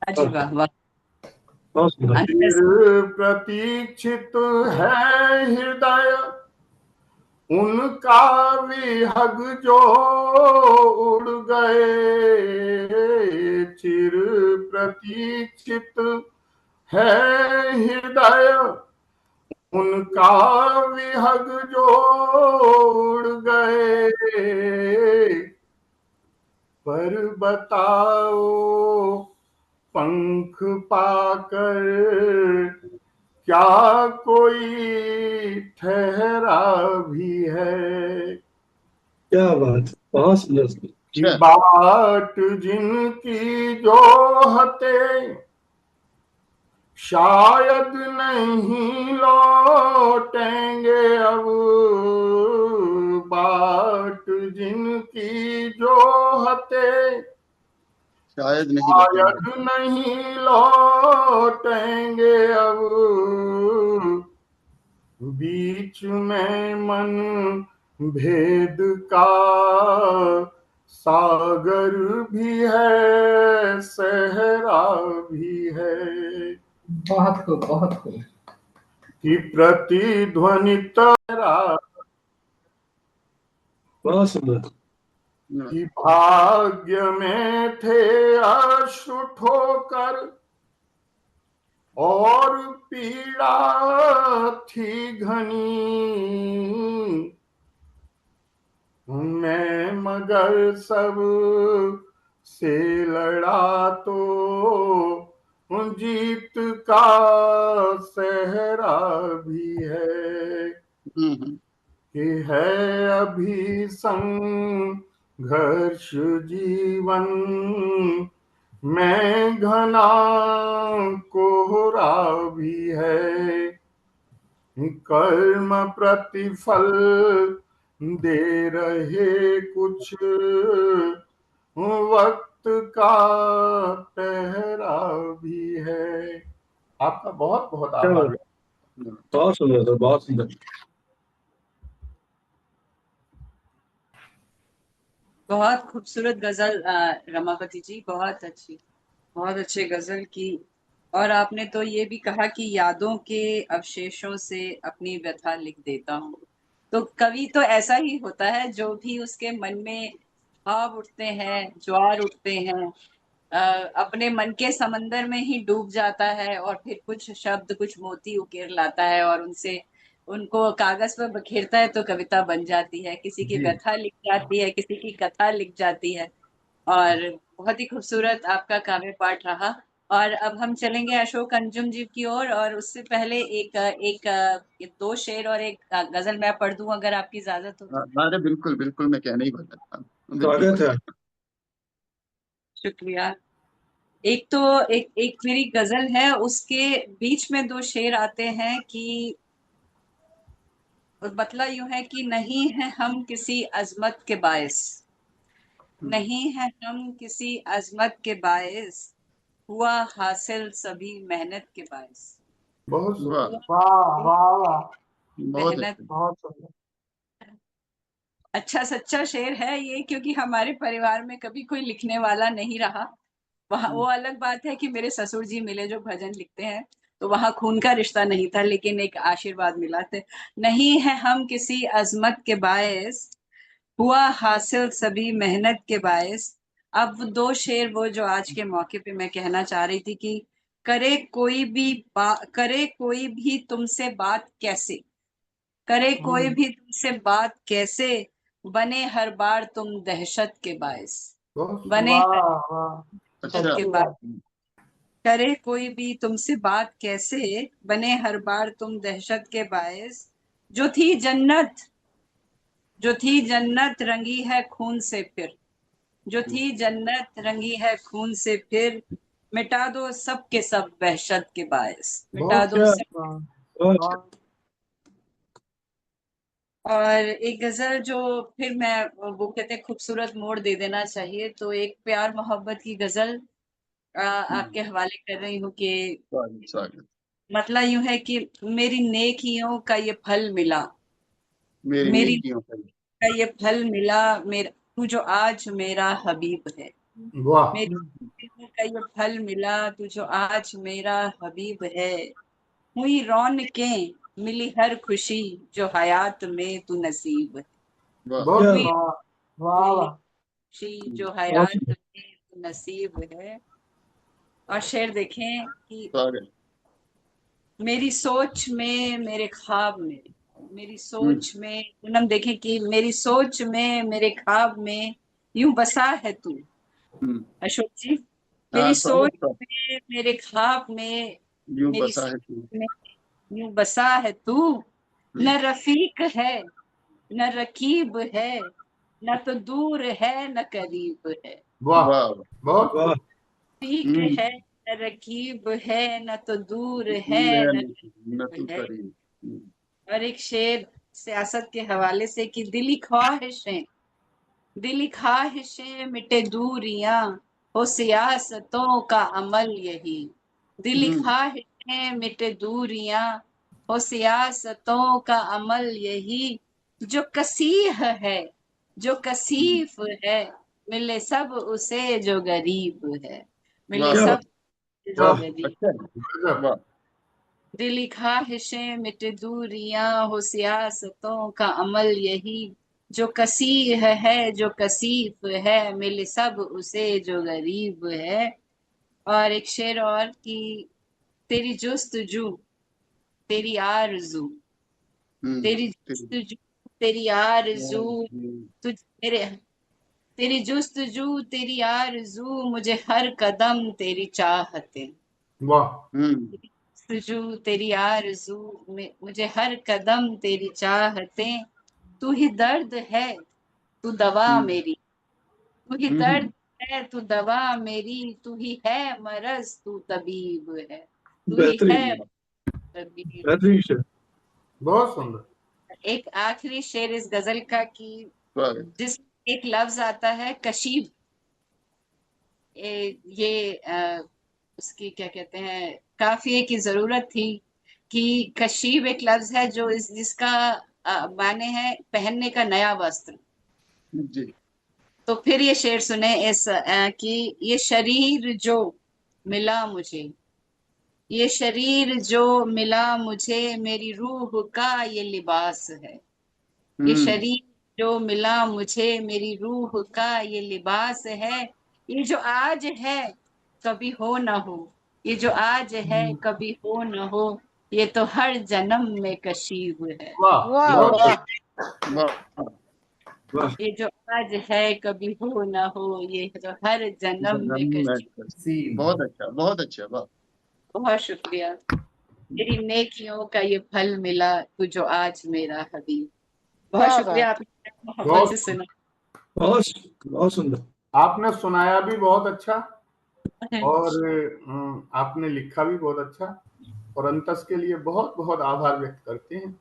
वाह वाह, प्रतीक्षित है हृदय उनका विहग जो उड़ गए, चिर प्रतीक्षित है हृदय उनका विहग जो उड़ गए, पर बताओ पंख पाकर क्या कोई ठहरा भी है। क्या बात, बहुत सुंदर। बाट जिनकी जो हते शायद नहीं लौटेंगे अब, बाट जिनकी जो हते शायद नहीं लौटेंगे अब, बीच में मन भेद का सागर भी है, सहरा भी है। बहुत खूब, बहुत खूब। कि प्रतिध्वनित बहुत सुंदर। कि भाग्य में थे अश्रु ठोकर और पीड़ा थी घनी, मैं मगर सब से लड़ा तो जीत का सहरा भी है। कि है अभी संघर्ष जीवन में घना कोहरा भी है, कर्म प्रतिफल दे रहे कुछ वक्त का पहरा भी है। आपका बहुत बहुत आभार। बहुत सुंदर सर, बहुत सुंदर। बहुत खूबसूरत गजल रमापति जी, बहुत अच्छी, बहुत अच्छे गजल की और आपने तो ये भी कहा कि यादों के अवशेषों से अपनी व्यथा लिख देता हूँ। तो कवि तो ऐसा ही होता है, जो भी उसके मन में भाव उठते हैं, ज्वार उठते हैं, अपने मन के समंदर में ही डूब जाता है और फिर कुछ शब्द, कुछ मोती उकेर लाता है और उनसे उनको कागज पर बखेरता है तो कविता बन जाती है। किसी की जी। व्यथा लिख जाती है, किसी की कथा लिख जाती है। और बहुत ही खूबसूरत आपका काव्य पाठ रहा। और अब हम चलेंगे अशोक अंजुम जी की ओर, और उससे पहले एक दो शेर और एक गजल मैं पढ़ दूं, अगर आपकी इजाजत हो तो। अरे बिल्कुल बिल्कुल, मैं कहने ही वाला था। बिल्कुल स्वागत है। पढ़िए। शुक्रिया। एक तो एक मेरी गजल है, उसके बीच में दो शेर आते हैं कि बतला यूं है कि नहीं है हम किसी अजमत के बायस, नहीं है हम किसी अजमत के बायस, हुआ हासिल सभी मेहनत के बायस। बहुत वाह, सुंदर। वाह वाह वाह, बहुत मेहनत। अच्छे। बहुत सुंदर। अच्छा सच्चा शेर है ये, क्योंकि हमारे परिवार में कभी कोई लिखने वाला नहीं रहा। वहाँ वो अलग बात है कि मेरे ससुर जी मिले जो भजन लिखते हैं, तो वहां खून का रिश्ता नहीं था, लेकिन एक आशीर्वाद मिला थे। नहीं है हम किसी अजमत के बायस, हुआ हासिल सभी मेहनत के बायस। अब वो दो शेर वो जो आज के मौके पे मैं कहना चाह रही थी कि करे कोई भी तुमसे बात कैसे, करे कोई भी तुमसे बात कैसे, बने हर बार तुम दहशत के बायस, बहुत बने सुंदर। हर वाह वाह, दहशत अच्छा। के सच्ची बायस। बात। करे कोई भी तुमसे बात कैसे, बने हर बार तुम दहशत के बायस। जो थी जन्नत, जो थी जन्नत रंगी है खून से फिर, जो थी जन्नत रंगी है खून से फिर, मिटा दो सब के सब वहशत के बायस, मिटा बहुत दो क्या सब। वाह बहुत वाह, और एक गजल जो फिर मैं, वो कहते हैं खूबसूरत मोड़ दे देना चाहिए, तो एक प्यार मोहब्बत की गजल आपके हवाले कर रही हूँ कि स्वागत स्वागत। मतलब यूं है कि मेरी नेकियों का ये फल मिला, मेरी मेरी नेकियों का। का ये फल मिला, मेरा तू जो आज मेरा हबीब है, वाह। मेरी नेकियों का ये फल मिला, तू जो आज मेरा हबीब है। हुई रौनकें मिली हर खुशी, जो हयात में तू नसीब है। वाह। बहुत क्या हुई वाह वाह मिली वाह, खुशी जो बहुत हयात में तू नसीब है। और शेर देखें कि स्वागत। मेरी सोच में मेरे ख्वाब में, मेरी हम्म सोच में पूनम देखें कि मेरी सोच में मेरे ख्वाब में यूं बसा है तू। हम्म। अशोक जी, हाँ मेरी स्वागत सोच स्वागत। में मेरे ख्वाब में, यूं मेरी बसा सोच है तू। में यूं बसा है तू। न रफीक है न रकीब है, न तो दूर है न करीब है। वाह, वाह। बहुत वाह। खूब। रफीक हम्म। है न रकीब है, न तो दूर है दूर है न न करीब तू है। करीब। और एक शेर सियासत के हवाले से कि दिली ख्वाहिशें, दिली ख्वाहिशें मिटे दूरियां, हो सियासतों का अमल यही। दिली हम्म ख्वाहिशें मिटे दूरियां, हो सियासतों का अमल यही। जो कसीह है, जो हम्म। कसीफ है, मिले सब उसे जो गरीब है, मिले वाह क्या वाह। सब जो वाह, गरीब। अच्छा है। गजब। वाह। दिली ख्वाहिशें मिटे दूरियां, हो सियासतों का अमल यही। जो कसीह है जो कसीफ है, मिले सब उसे जो गरीब है। और एक शेर और कि तेरी जुस्तजू, तेरी आरज़ू, तेरी तेरी। जुस्तजू, तेरी आरज़ू, तुझ मेरे, तेरी जुस्तजू तेरी आरज़ू, मुझे हर कदम तेरी चाहते। वाह। जुस्तजू तेरी आरज़ू में, मुझे हर कदम तेरी चाहते। तू ही दर्द है तू दवा मेरी, तू ही दर्द है तू दवा मेरी, तू ही है मरज तू तबीब है, तू ही है बेहतरीन, तबीब। बेहतरीन शेर। बहुत सुंदर। एक आखिरी शेर इस गजल का कि स्वागत। जिस एक लफ्ज आता है कशीब, ये उसकी क्या कहते हैं, काफिये की जरूरत थी कि कशीब एक लफ्ज है जो जिसका माने है पहनने का नया वस्त्र। जी। तो फिर ये शेर सुने इस कि ये शरीर जो मिला मुझे, ये शरीर जो मिला मुझे मेरी रूह का ये लिबास है। ये शरीर जो मिला मुझे मेरी रूह का ये लिबास है। ये जो आज है कभी हो न हो, ये जो आज है कभी हो न हो, ये तो हर जन्म में कशीब है। वाह वाह बहुत वाह बढ़िया। वाह ये जो आज है कभी हो न हो, ये तो हर जन्म में कशीब। बहुत अच्छा, बहुत अच्छा, वाह। बहुत शुक्रिया। तेरी नेकियों का ये फल मिला तू जो आज मेरा हबीब। बहुत क्या शुक्रिया, बात आपने मोहब्बत से सुना। बहुत बहुत सुंदर। आपने सुनाया भी बहुत अच्छा और आपने लिखा भी बहुत अच्छा, और अंतस के लिए बहुत बहुत आभार व्यक्त करते हैं।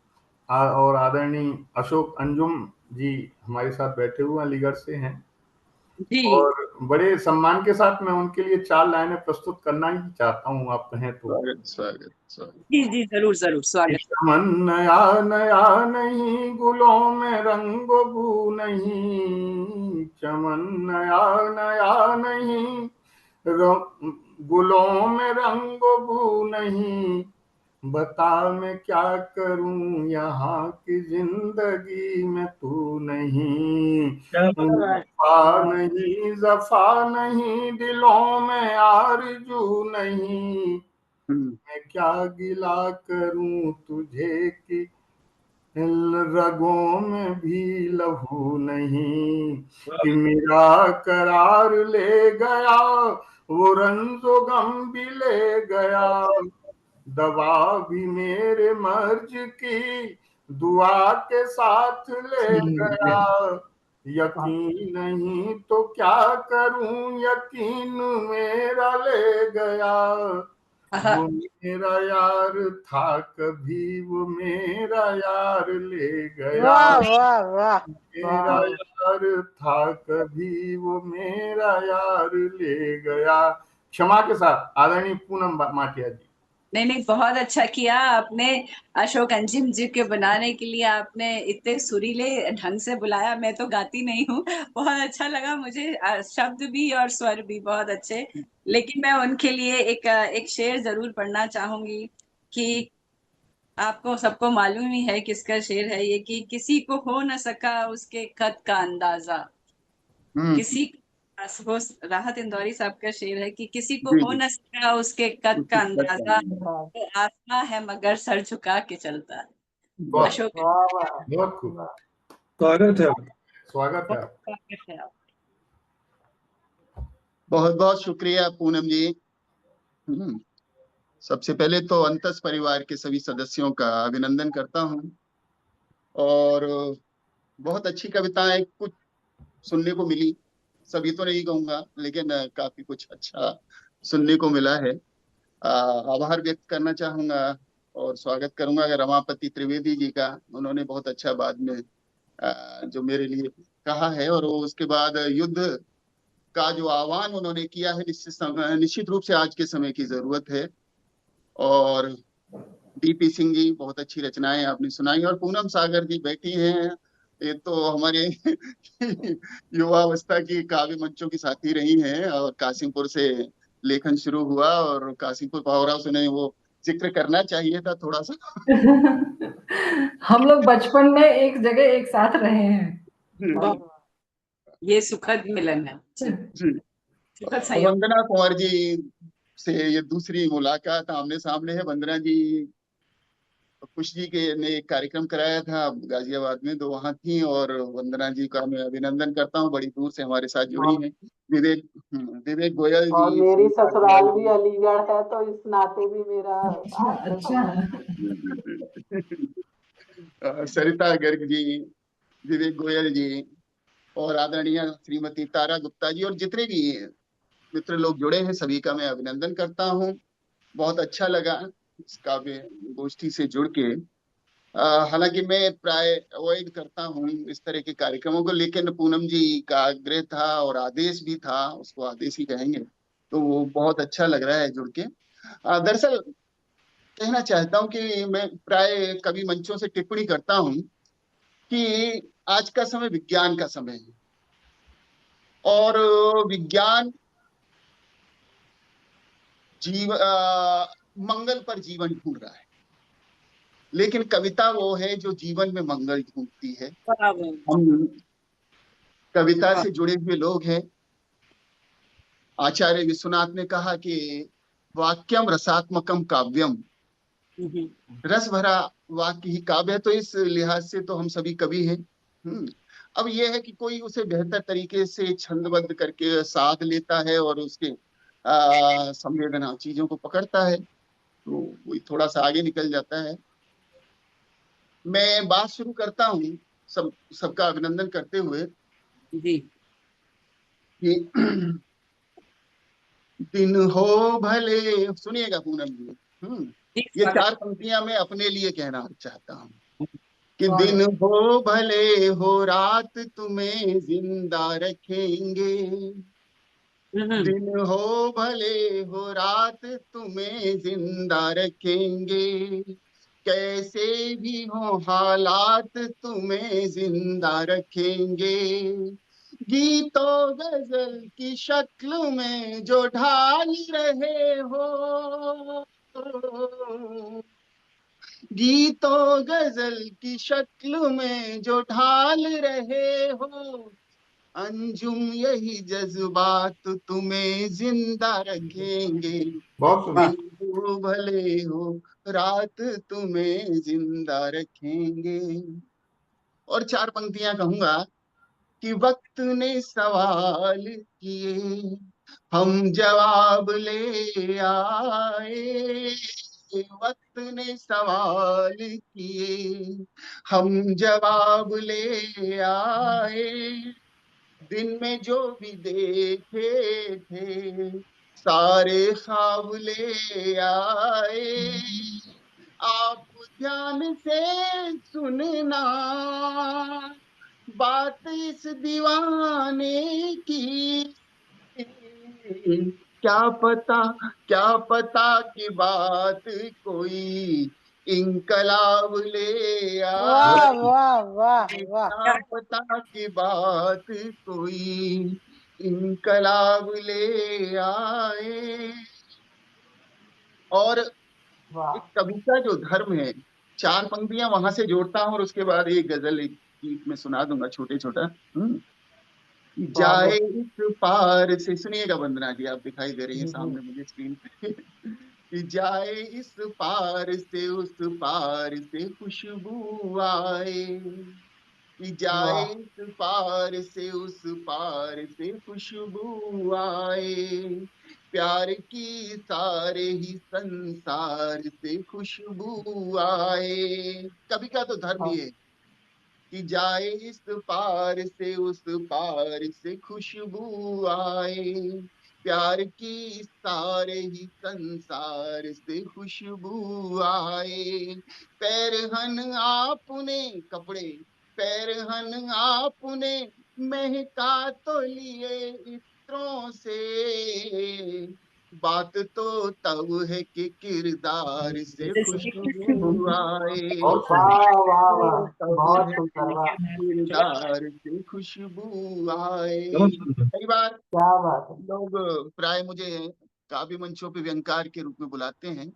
और आदरणीय अशोक अंजुम जी हमारे साथ बैठे हुए अलीगढ़ से हैं, जी और बड़े सम्मान के साथ मैं उनके लिए 4 लाइनें प्रस्तुत करना ही चाहता हूँ, आप कहें तो। स्वागत स्वागत स्वागत। जी जी, जरूर जरूर, स्वागत। चमन नया नया नहीं, गुलों में रंगो बू नहीं। चमन नया नया नहीं, गुलों में रंगो बू नहीं। बता मैं क्या करूं यहाँ की जिंदगी में तू नहीं। वफा नहीं, जफा नहीं, दिलों में आरजू नहीं। मैं क्या गिला करूं तुझे कि रगों में भी लहू नहीं। कि मेरा करार ले गया वो रंजो गम भी ले गया। दवा भी मेरे मर्ज की दुआ के साथ ले गया। यकीन नहीं तो क्या करूं, यकीन मेरा ले गया। वो मेरा यार था कभी, वो मेरा यार ले गया। वाह वाह वाह मेरा यार था कभी, वो मेरा यार ले गया। क्षमा के साथ आदरणीय पूनम माटिया जी। नहीं नहीं, बहुत अच्छा किया आपने। अशोक अंजिम जी के बनाने के लिए आपने इतने सुरीले ढंग से बुलाया। मैं तो गाती नहीं हूँ, बहुत अच्छा लगा मुझे, शब्द भी और स्वर भी बहुत अच्छे। लेकिन मैं उनके लिए एक शेर जरूर पढ़ना चाहूंगी कि आपको सबको मालूम ही है किसका शेर है ये, कि किसी को हो न सका उसके कद का अंदाजा। किसी हो, राहत इंदौरी साहब का शेर है कि किसी को जी हो जी। न सका उसके कद का अंदाजा, वाह तो आसमां है मगर सर झुका के चलता है। वाह, अशोक, बहुत खूब, स्वागत है आपका। स्वागत है। बहुत स्वागत है आप। बहुत बहुत शुक्रिया पूनम जी। सबसे पहले तो अंतस परिवार के सभी सदस्यों का अभिनंदन करता हूं, और बहुत अच्छी कविताएं कुछ सुनने को मिली। सभी तो नहीं कहूंगा, लेकिन काफी कुछ अच्छा सुनने को मिला है। आभार व्यक्त करना चाहूंगा और स्वागत करूंगा रमापति त्रिवेदी जी का। उन्होंने बहुत अच्छा बाद में जो मेरे लिए कहा है, और वो उसके बाद युद्ध का जो आह्वान उन्होंने किया है, निश्चित रूप से आज के समय की जरूरत है। और डीपी सिंह जी, बहुत अच्छी रचनाएं आपने सुनाई। और पूनम सागर जी बैठी हैं, ये तो हमारे युवावस्था की काव्य मंचों की साथी रही हैं, और कासिमपुर से लेखन शुरू हुआ, और कासिमपुर पावर हाउस उन्हें वो जिक्र करना चाहिए था थोड़ा सा। हम लोग बचपन में एक जगह एक साथ रहे हैं। ये सुखद मिलन है जी, जी। सुखद संयोग। वंदना कुंवर जी से ये दूसरी मुलाकात आमने सामने है। वंदना जी, खुश जी के ने एक कार्यक्रम कराया था गाजियाबाद में, तो वहां थी, और वंदना जी का मैं अभिनंदन करता हूँ, बड़ी दूर से हमारे साथ जुड़ी हैं। विवेक विवेक गोयल और जी, मेरी सरिता ससुराल गोयल भी जी। अलीगढ़ है, तो इस नाते भी मेरा अच्छा। सरिता गर्ग जी, विवेक गोयल जी, और आदरणीय श्रीमती तारा गुप्ता जी, और जितने भी मित्र लोग जुड़े हैं सभी का मैं अभिनंदन करता हूँ। बहुत अच्छा लगा इस काव्य गोष्ठी से जुड़ के। हालांकि मैं प्राय अवॉइड करता हूँ इस तरह के कार्यक्रमों को, लेकिन पूनम जी का आग्रह था और आदेश भी था, उसको आदेश ही कहेंगे, तो वो बहुत अच्छा लग रहा है जुड़ के। दरअसल कहना चाहता हूँ कि मैं प्राय कवि मंचों से टिप्पणी करता हूँ कि आज का समय विज्ञान का समय है, और विज्ञान मंगल पर जीवन ढूंढ रहा है, लेकिन कविता वो है जो जीवन में मंगल ढूंढती है। हम कविता से जुड़े हुए लोग हैं। आचार्य विश्वनाथ ने कहा कि वाक्यम रसात्मकम काव्यम, रस भरा वाक्य ही काव्य है। तो इस लिहाज से तो हम सभी कवि हैं। अब यह है कि कोई उसे बेहतर तरीके से छंदबद्ध करके साध लेता है और उसके संवेदना चीजों को पकड़ता है, तो कोई थोड़ा सा आगे निकल जाता है। मैं बात शुरू करता हूँ सबका अभिनंदन करते हुए जी कि दिन हो भले, सुनिएगा पूनम जी, ये 4 पंक्तियां मैं अपने लिए कहना चाहता हूँ कि दिन हो भले हो रात तुम्हें जिंदा रखेंगे, दिन हो भले हो रात तुम्हें जिंदा रखेंगे, कैसे भी हो हालात तुम्हें जिंदा रखेंगे, गीतों गजल की शक्ल में जो ढाल रहे हो, गीतों गजल की शक्ल में जो ढाल रहे हो, अंजुम यही जज्बात तुम्हें जिंदा रखेंगे, दिन हो भले हो रात तुम्हें जिंदा रखेंगे। और 4 पंक्तियां कहूंगा कि वक्त ने सवाल किए हम जवाब ले आए, वक्त ने सवाल किए हम जवाब ले आए, दिन में जो भी देखे थे सारे ख्वाब ले आए, आप ध्यान से सुनना बात इस दीवाने की, क्या पता कि बात कोई इनकलाब ले वाह आए, वाह वाह वाह। क्या पता कि बात कोई इनकलाब ले आए। और एक कविता जो धर्म है, 4 पंक्तियां वहां से जोड़ता हूं और उसके बाद एक गजल एक गीत में सुना दूंगा छोटे छोटा। जाए इस पार से, सुनिएगा वंदना जी, आप दिखाई दे रही हैं सामने मुझे स्क्रीन पे कि जाए इस पार से उस पार से खुशबू आए, कि जाए इस पार से उस पार से खुशबू आए, प्यार की सारे ही संसार से खुशबू आए। कवि का तो धर्म ही है कि जाए इस पार से उस पार से खुशबू आए, प्यार की सारे ही संसार से खुशबू आए, पैरहन आपने कपड़े पैरहन आपने महका तो लिए इत्रों से, बात तो तब है कि किरदार से खुशबू आए, बहुत सुंदर, किरदार से खुशबू आए। कई बार क्या बात है। लोग प्राय मुझे काव्य मंचों पे व्यंगकार के रूप में बुलाते हैं,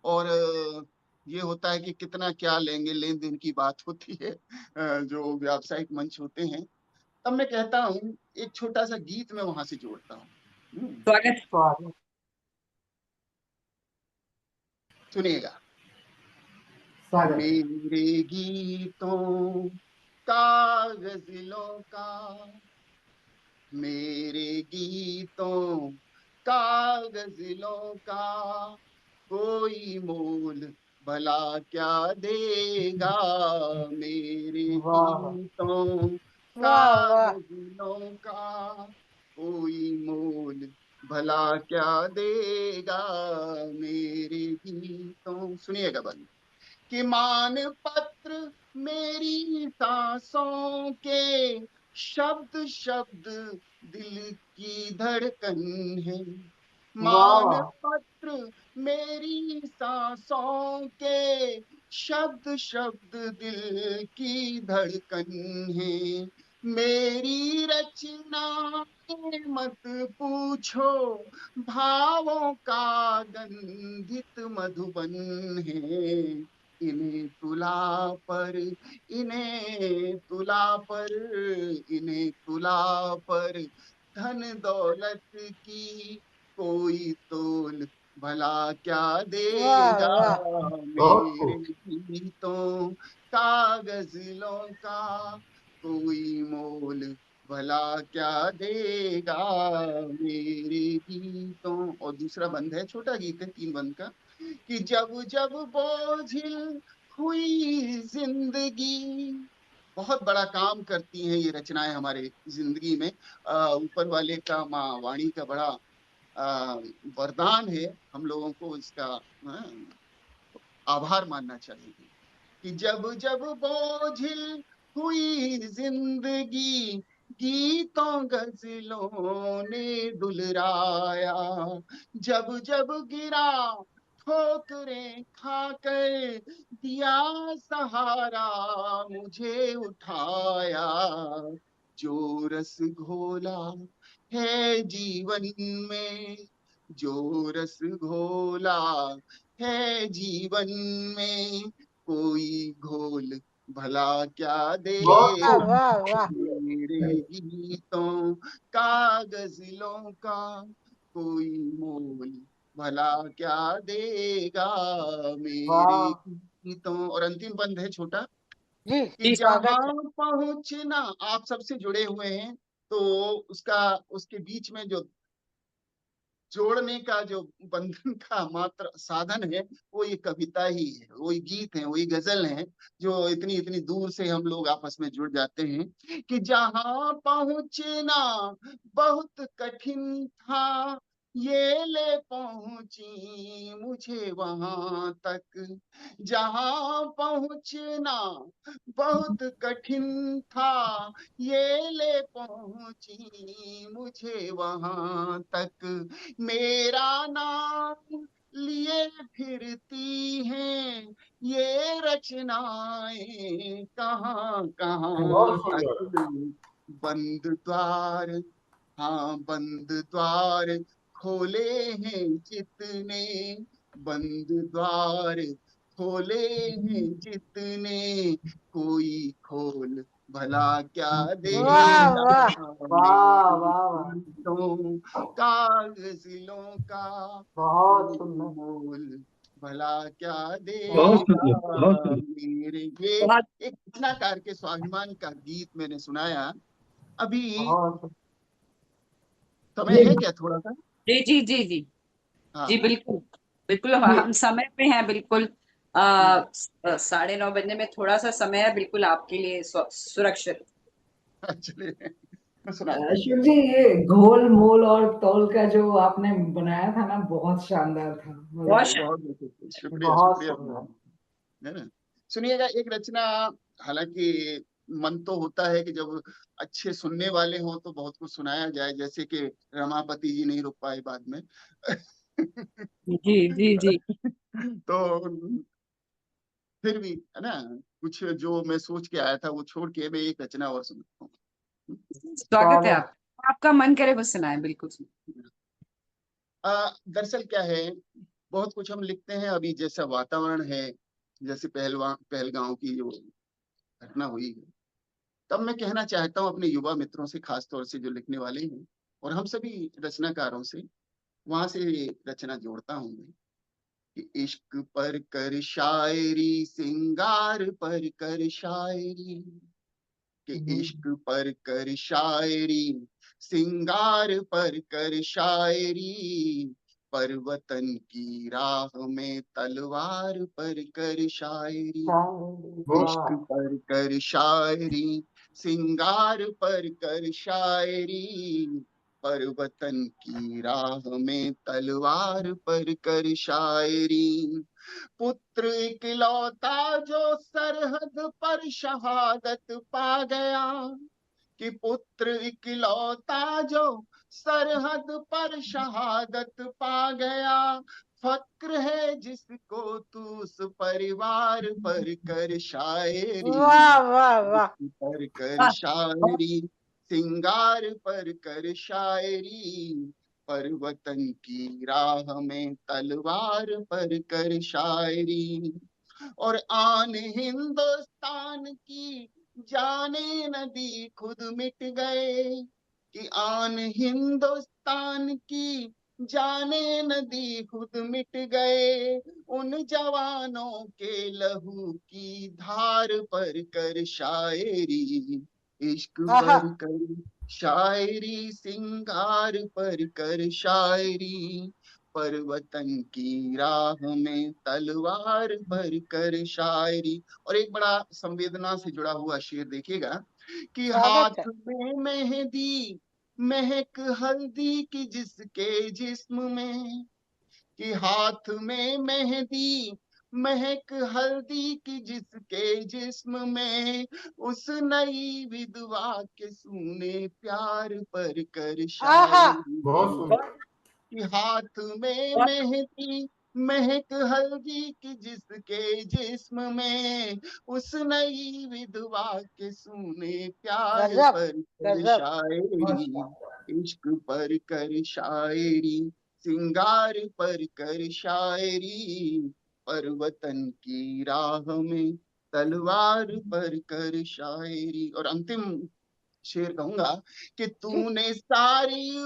और ये होता है कि कितना क्या लेंगे, लेन देन की बात होती है जो व्यावसायिक मंच होते हैं। तब मैं कहता हूँ एक छोटा सा गीत मैं वहां से जोड़ता हूँ। स्वागत। सुनिएगा। मेरे गीतों का गजलों का, मेरे गीतों का गजलों का कोई मोल भला क्या देगा, मेरे गीतों का गजलों का कोई मोल भला क्या देगा, मेरे गीतों। सुनिएगा बंद कि मान पत्र मेरी सांसों के शब्द शब्द दिल की धड़कन है, मान पत्र मेरी सांसों के शब्द शब्द दिल की धड़कन है, मेरी रचना मत पूछो, भावों का गंधित मधुबन है। इन्हें तुला पर, इन्हें तुला पर, इन्हें तुला पर धन दौलत की कोई तोल भला क्या वाह देगा। वाह बहुत मेरे खूब। गीतों का, गजलों का कोई मोल भला क्या देगा। मेरे गीतों, और दूसरा बंद है, छोटा गीत है 3 बंद का, कि जब जब बोझिल हुई जिंदगी। बहुत बड़ा काम करती हैं ये रचनाएं हमारे जिंदगी में। ऊपर वाले का, माँ वाणी का बड़ा वरदान है, हम लोगों को इसका आभार मानना चाहिए। कि जब जब बोझिल हुई जिंदगी, गीतों गजलों ने दुलराया। जब जब गिरा ठोकरें खाकर, दिया सहारा मुझे उठाया। जो रस घोला है जीवन में, जो रस घोला है जीवन में, कोई घोल भला क्या बहुत वाह देगा। खूब। वाह वाह मेरे गीतों का, गजलों का कोई मोल भला क्या देगा। मेरे वाह गीतों, और अंतिम बंद है छोटा, जी कि स्वागत है। जहां पहुंचना, आप सबसे जुड़े हुए हैं तो उसका, उसके बीच में जो जोड़ने का जो बंधन का मात्र साधन है, वो ये कविता ही है, वही गीत है, वही गजल है, जो इतनी इतनी दूर से हम लोग आपस में जुड़ जाते हैं। कि जहां पहुंचना बहुत कठिन था, ये ले पहुंची मुझे वहां तक। जहां पहुंचना बहुत कठिन था, ये ले पहुंची मुझे वहां तक। मेरा नाम लिए फिरती हैं ये रचनाएं कहाँ कहाँ बहुत सुंदर। तक। बंद द्वार, हाँ बंद द्वार खोले हैं जितने, बंद द्वार खोले हैं जितने, कोई खोल भला क्या वाह देगा। वाह वाह मेरे वाह वाह गीतों का, गजलों का बहुत कोई सुंदर। मोल भला क्या बहुत देगा। सुंदर, बहुत सुंदर। मेरे ये बहुत एक रचनाकार के स्वाभिमान का गीत मैंने सुनाया। अभी बहुत समय है क्या थोड़ा सा? जी जी जी जी हाँ जी, बिल्कुल बिल्कुल, हम समय पे हैं बिल्कुल। 9:30 बजने में थोड़ा सा समय है, बिल्कुल आपके लिए सुरक्षित। चलिए मैं सुनाता हूँ। शिव जी, ये घोल मोल और तौल का जो आपने बनाया था ना, बहुत शानदार था। बहुत मतलब बहुत बहुत शुक्रिया बहुत शुक्रिया, सुंदर। है ना। सुनिएगा एक रचना, हालांकि मन तो होता है कि जब अच्छे सुनने वाले हों तो बहुत कुछ सुनाया जाए, जैसे कि रमापति जी नहीं रुक पाए बाद में। जी जी जी, तो फिर भी, है ना, कुछ जो मैं सोच के आया था वो छोड़ के मैं एक रचना और सुनाता हूँ। स्वागत है स्वागत। आप, आपका मन करे वो सुनाए, बिल्कुल सुनाए। दरअसल क्या है, बहुत कुछ हम लिखते हैं, अभी जैसा वातावरण है, जैसे पहलगांव की जो घटना हुई है, तब मैं कहना चाहता हूँ अपने युवा मित्रों से, खास तौर से जो लिखने वाले हैं, और हम सभी रचनाकारों से, वहां से रचना जोड़ता हूँ मैं, कि इश्क पर कर शायरी, सिंगार पर कर शायरी, कि इश्क पर कर शायरी, सिंगार पर कर शायरी, पर वतन की राह में तलवार पर कर शायरी। इश्क वाह पर कर शायरी, सिंगार पर कर शायरी, पर वतन की राह में तलवार पर कर शायरी। पुत्र इकलौता जो सरहद पर शहादत पा गया, कि पुत्र इकलौता जो सरहद पर शहादत पा गया, फक्र है जिसको तू उस परिवार पर कर शायरी, वाह वाह वाह, पर कर शायरी, सिंगार पर कर शायरी, पर वतन की राह में तलवार पर कर शायरी। और आन हिंदुस्तान की जाने न दी खुद मिट गए, कि आन हिंदुस्तान की जाने न दी खुद मिट गए, उन जवानों के लहू की धार पर कर शायरी, इश्क आहा, पर कर शायरी, सिंगार पर कर शायरी, पर वतन की राह में तलवार पर कर शायरी। और एक बड़ा संवेदना से जुड़ा हुआ शेर देखिएगा, कि स्वागत है। हाथ में मेहंदी महक हल्दी की जिसके जिस्म में, कि हाथ में मेहंदी महक हल्दी की जिसके जिस्म में, उस नई विधवा के सूने प्यार पर कर आहा, बहुत शायरी, सुंदर। कि हाथ में मेहंदी महक हल्दी की जिसके जिस्म में, उस नई विधवा के सूने प्यार गजब पर कर गजब। शायरी, इश्क पर कर शायरी, सिंगार पर कर शायरी, पर वतन की राह में तलवार पर कर शायरी। और अंतिम शेर कहूंगा, कि तूने सारी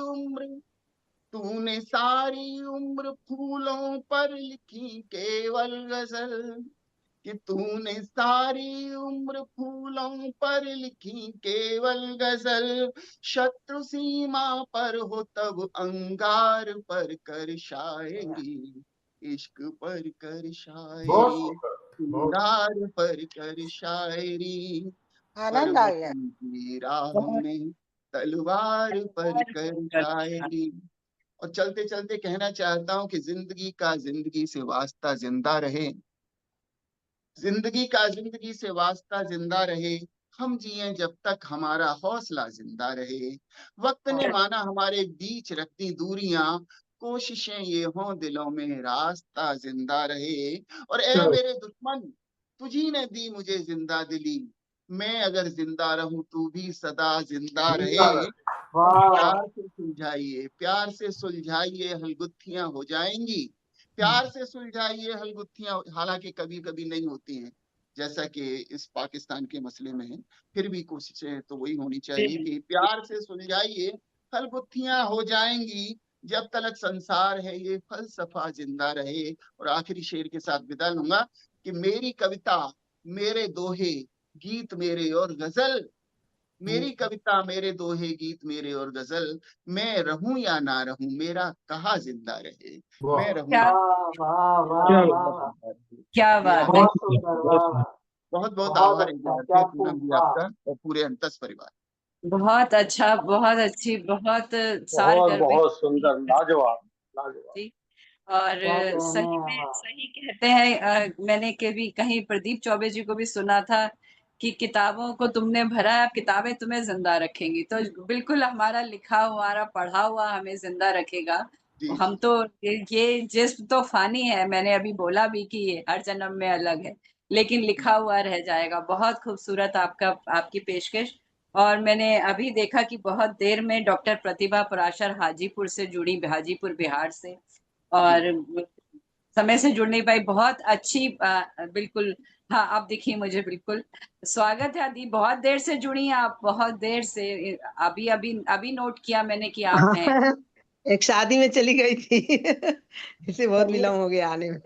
उम्र फूलों पर लिखी केवल गजल, कि तूने सारी उम्र फूलों पर लिखी केवल गजल, शत्रु सीमा पर हो तब अंगार पर कर शायरी, इश्क पर कर बहुत शायरी, सुंदर। बहुत सिंगार पर कर शायरी, पर आनंद आ गया। वतन की राह बहुत में तलवार पर कर कर शायरी। और चलते चलते कहना चाहता हूं कि जिंदगी का जिंदगी से वास्ता जिंदा रहे, जिंदगी का जिंदगी से वास्ता जिंदा रहे, हम जिए जब तक हमारा हौसला जिंदा रहे, वक्त ने माना हमारे बीच रखती दूरियां, कोशिशें ये हों दिलों में रास्ता जिंदा रहे। और ए मेरे दुश्मन, तुझी ने दी मुझे जिंदा दिली, मैं अगर जिंदा रहूं तू भी सदा जिंदा रहे। वाह प्यार से सुलझाइए, प्यार से सुलझाइए, हलगुत्थियां हो जाएंगी, प्यार से सुलझाइए हलगुत्थियां, हालांकि कभी कभी नहीं होती हैं, जैसा कि इस पाकिस्तान के मसले में है, फिर भी कोशिशें तो वही होनी चाहिए कि प्यार से सुलझाइए, हलगुत्थियां हो जाएंगी, जब तक संसार है ये फलसफा जिंदा रहे। और आखिरी शेर के साथ विदा लूंगा, कि मेरी कविता मेरे दोहे गीत मेरे और गजल, मेरी कविता मेरे दोहे गीत मेरे और गजल, मैं रहूं या ना रहूं मेरा कहा जिंदा रहे, मैं रहूं क्या वाह वाह वाह वाह, क्या मेरा बात है। बहुत सुंदर, वाह वाह, बहुत बहुत बहुत आभार एक अच्छा, बार क्या फिर खूब, पूनम जी वाह। आपका और पूरे अंतस परिवार। बहुत अच्छा, बहुत अच्छी, बहुत सार बहुत गर्भित बहुत सुंदर, लाजवाब लाजवाब। थी। और क्या कहने सही हैं, में वाह। सही कहते हैं। मैंने कभी कहीं प्रदीप चौबे जी को भी सुना था कि किताबों को तुमने भरा है, अब किताबें तुम्हें जिंदा रखेंगी। तो बिल्कुल हमारा लिखा हुआ, हमारा पढ़ा हुआ हमें जिंदा रखेगा। जी हम जी तो ये जिस्म तो फानी है, मैंने अभी बोला भी कि ये हर जन्म में अलग है, लेकिन लिखा हुआ रह जाएगा। बहुत खूबसूरत आपकी पेशकश। और मैंने अभी देखा कि बहुत देर में डॉक्टर प्रतिभा पराशर हाजीपुर से जुड़ी, हाजीपुर बिहार से, जी। और समय से जुड़ नहीं पाई। बहुत अच्छी, बिल्कुल। हाँ, आप दिखी मुझे, बिल्कुल स्वागत है आदि। बहुत देर से जुड़ी हैं आप, बहुत देर से। अभी अभी अभी नोट किया मैंने कि आप हैं। हाँ, एक शादी में चली गई थी इसलिए बहुत चलिए, विलम्ब हो गया आने में।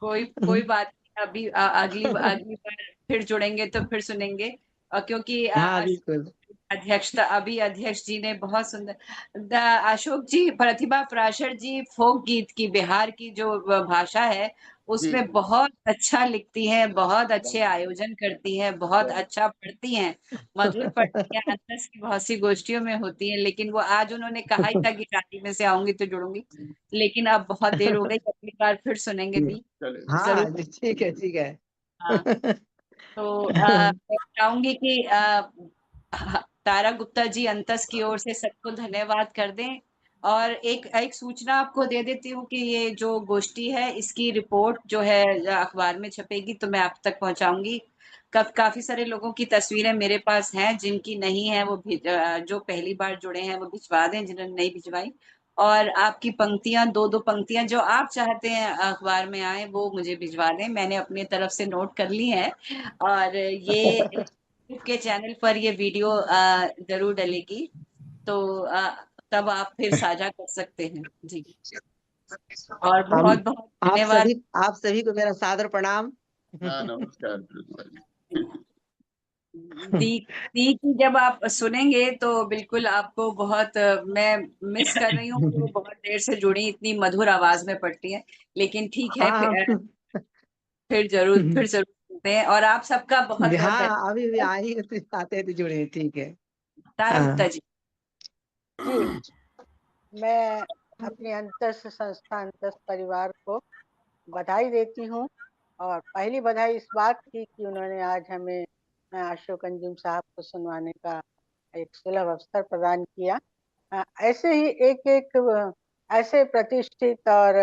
कोई बात नहीं। अभी अगली अगली बार फिर जुड़ेंगे तो फिर सुनेंगे। क्योंकि हाँ बिल्कुल। अभी अध्यक्ष जी ने बहुत सुंदर, अशोक जी, प्रतिभा पराशर जी फोक गीत की, बिहार की जो भाषा है जी उसमें जी बहुत अच्छा लिखती हैं, बहुत अच्छे आयोजन करती हैं, बहुत अच्छा पढ़ती हैं, मधुर पढ़ती हैं। अंतस की बहुत सी गोष्ठियों में होती हैं, लेकिन वो आज उन्होंने कहा ही था कि शादी में से आऊंगी तो जुड़ूंगी, लेकिन अब बहुत देर हो गई, अगली बार फिर सुनेंगे दी, चले हाँ जरूर। ठीक है ठीक है। हाँ, तो मैं चाहूंगी कि तारा गुप्ता जी अंतस की ओर से सबको धन्यवाद कर दें। और एक सूचना आपको दे देती हूँ कि ये जो गोष्ठी है इसकी रिपोर्ट जो है अखबार में छपेगी तो मैं आप तक पहुंचाऊंगी। काफी सारे लोगों की तस्वीरें मेरे पास हैं, जिनकी नहीं है वो जो पहली बार जुड़े हैं वो भिजवा दें, जिन्होंने नहीं भिजवाई। और आपकी पंक्तियां, दो दो पंक्तियां जो आप चाहते हैं अखबार में आए वो मुझे भिजवा दें, मैंने अपनी तरफ से नोट कर ली है। और ये के चैनल पर ये वीडियो जरूर डलेगी, तो तब आप फिर साझा कर सकते हैं जी। और बहुत बहुत धन्यवाद। आप सभी को मेरा सादर प्रणाम। नमस्कार। दी की जब आप सुनेंगे तो बिल्कुल आपको बहुत मैं मिस कर रही हूँ कि वो बहुत देर से जुड़ी, इतनी मधुर आवाज में पढ़ती है, लेकिन ठीक है फिर जरूर सुनते हैं। और आप सबका बहुत बहुत हाँ, अभी भी आई आते थे जुड़े, ठीक है। तारा गुप्ता जी। जी, मैं अपनी अंतस संस्था अंतस परिवार को बधाई देती हूँ। और पहली बधाई इस बात की कि उन्होंने आज हमें अशोक अंजुम साहब को सुनवाने का एक सुलभ अवसर प्रदान किया। ऐसे ही एक ऐसे प्रतिष्ठित और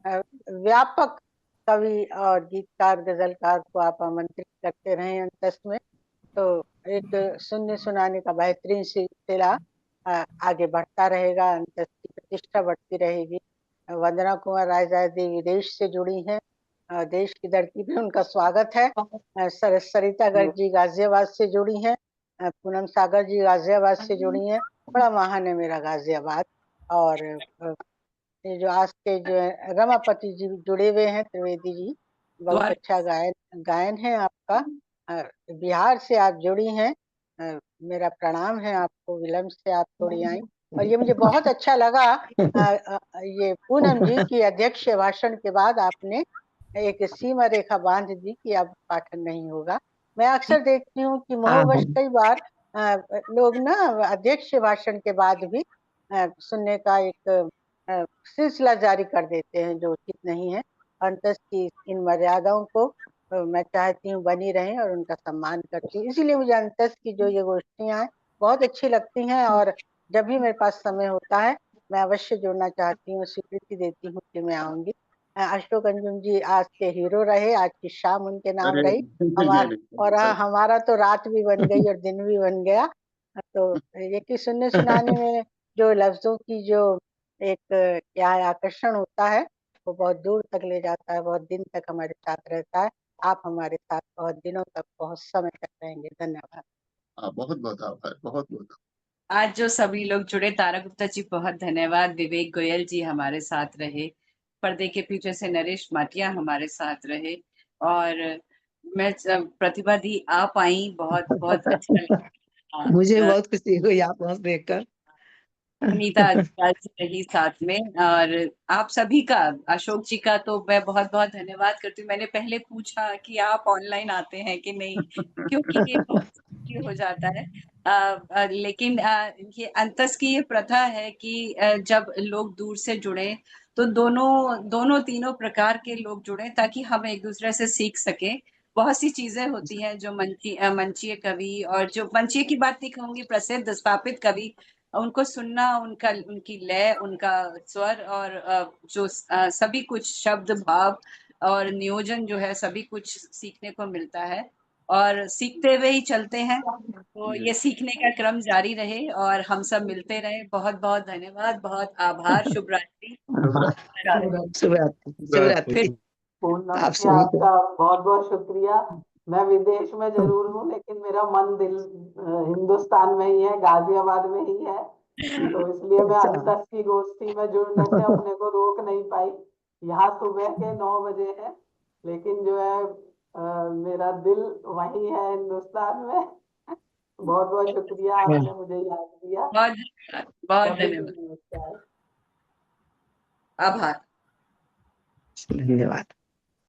व्यापक कवि और गीतकार गजलकार को आप आमंत्रित करते रहे अंतस में, तो एक सुनने सुनाने का बेहतरीन सिलसिला आगे बढ़ता रहेगा, अंतस की प्रतिष्ठा बढ़ती रहेगी। वंदना कुमार रायजादी विदेश से जुड़ी हैं, देश की धरती पे उनका स्वागत है। सरिता गर्ग जी गाजियाबाद से जुड़ी हैं, पूनम सागर जी गाजियाबाद से जुड़ी हैं। बड़ा महान है मेरा गाजियाबाद। और ये जो आज के जो रमापति जी जुड़े हुए हैं, त्रिवेदी जी, बहुत अच्छा गायन है आपका। बिहार से आप जुड़ी हैं, मेरा प्रणाम है आपको, विलम्ब से आप थोड़ी आई। और ये मुझे बहुत अच्छा लगा, ये पूनम जी की अध्यक्ष भाषण के बाद आपने एक सीमा रेखा बांध दी कि अब पाठन नहीं होगा। मैं अक्सर देखती हूँ कि मोहवश कई बार लोग ना अध्यक्ष भाषण के बाद भी सुनने का एक सिलसिला जारी कर देते हैं, जो उचित नहीं है। अंतस की इन मर्यादाओं को मैं चाहती हूँ बनी रहें और उनका सम्मान करती हूँ। इसीलिए मुझे अंतस की जो ये गोष्ठियाँ हैं बहुत अच्छी लगती हैं, और जब भी मेरे पास समय होता है मैं अवश्य जुड़ना चाहती हूँ, स्वीकृति देती हूँ कि मैं आऊंगी। अशोक अंजुम जी आज के हीरो रहे, आज की शाम उनके नाम रही। हमारा तो रात भी बन गई और दिन भी बन गया। तो ये कि सुनने सुनाने में जो लफ्जों की जो एक क्या है आकर्षण होता है, वो बहुत दूर तक ले जाता है, बहुत दिन तक हमारे साथ रहता है। आप हमारे साथ बहुत दिनों तक, बहुत समय तक रहेंगे। धन्यवाद। बहुत बहुत आभार, बहुत बहुत। आज जो सभी लोग जुड़े, तारा गुप्ता जी बहुत धन्यवाद, विवेक गोयल जी हमारे साथ रहे, पर्दे के पीछे से नरेश माटिया हमारे साथ रहे, और मैं प्रतिभा दी आप आई, बहुत बहुत अच्छा लगा। मुझे बहुत खुशी हुई आप वहां देखकर। अनीता जी रही साथ में, और आप सभी का, अशोक जी का तो मैं बहुत बहुत धन्यवाद करती हूँ। मैंने पहले पूछा कि आप ऑनलाइन आते हैं कि नहीं, क्योंकि ये बहुत हो जाता है। लेकिन ये अंतस की ये प्रथा है कि जब लोग दूर से जुड़े तो दोनों तीनों प्रकार के लोग जुड़े, ताकि हम एक दूसरे से सीख सके। बहुत सी चीजें होती हैं जो मंचीय कवि, और जो मंचीय की बात नहीं कहूंगी, प्रसिद्ध स्थापित कवि, उनको सुनना, उनकी लय, उनका स्वर, और जो सभी कुछ शब्द भाव और नियोजन जो है, सभी कुछ सीखने को मिलता है, और सीखते हुए ही चलते हैं। तो ये सीखने का क्रम जारी रहे और हम सब मिलते रहे। बहुत बहुत धन्यवाद, बहुत आभार, शुभ रात्रि। शिवरात्रि। पूनम जी आपका बहुत बहुत शुक्रिया। मैं विदेश में जरूर हूँ, लेकिन मेरा मन दिल हिंदुस्तान में ही है, गाजियाबाद में ही है। तो इसलिए मैं अंतस की गोष्ठी में जुड़ने से अपने को रोक नहीं पाई। यहाँ सुबह के 9 बजे है, लेकिन जो है मेरा दिल वही है, हिंदुस्तान में। बहुत बहुत शुक्रिया, आपने मुझे याद दिया। बहुत धन्यवाद, नमस्कार, आभार, धन्यवाद।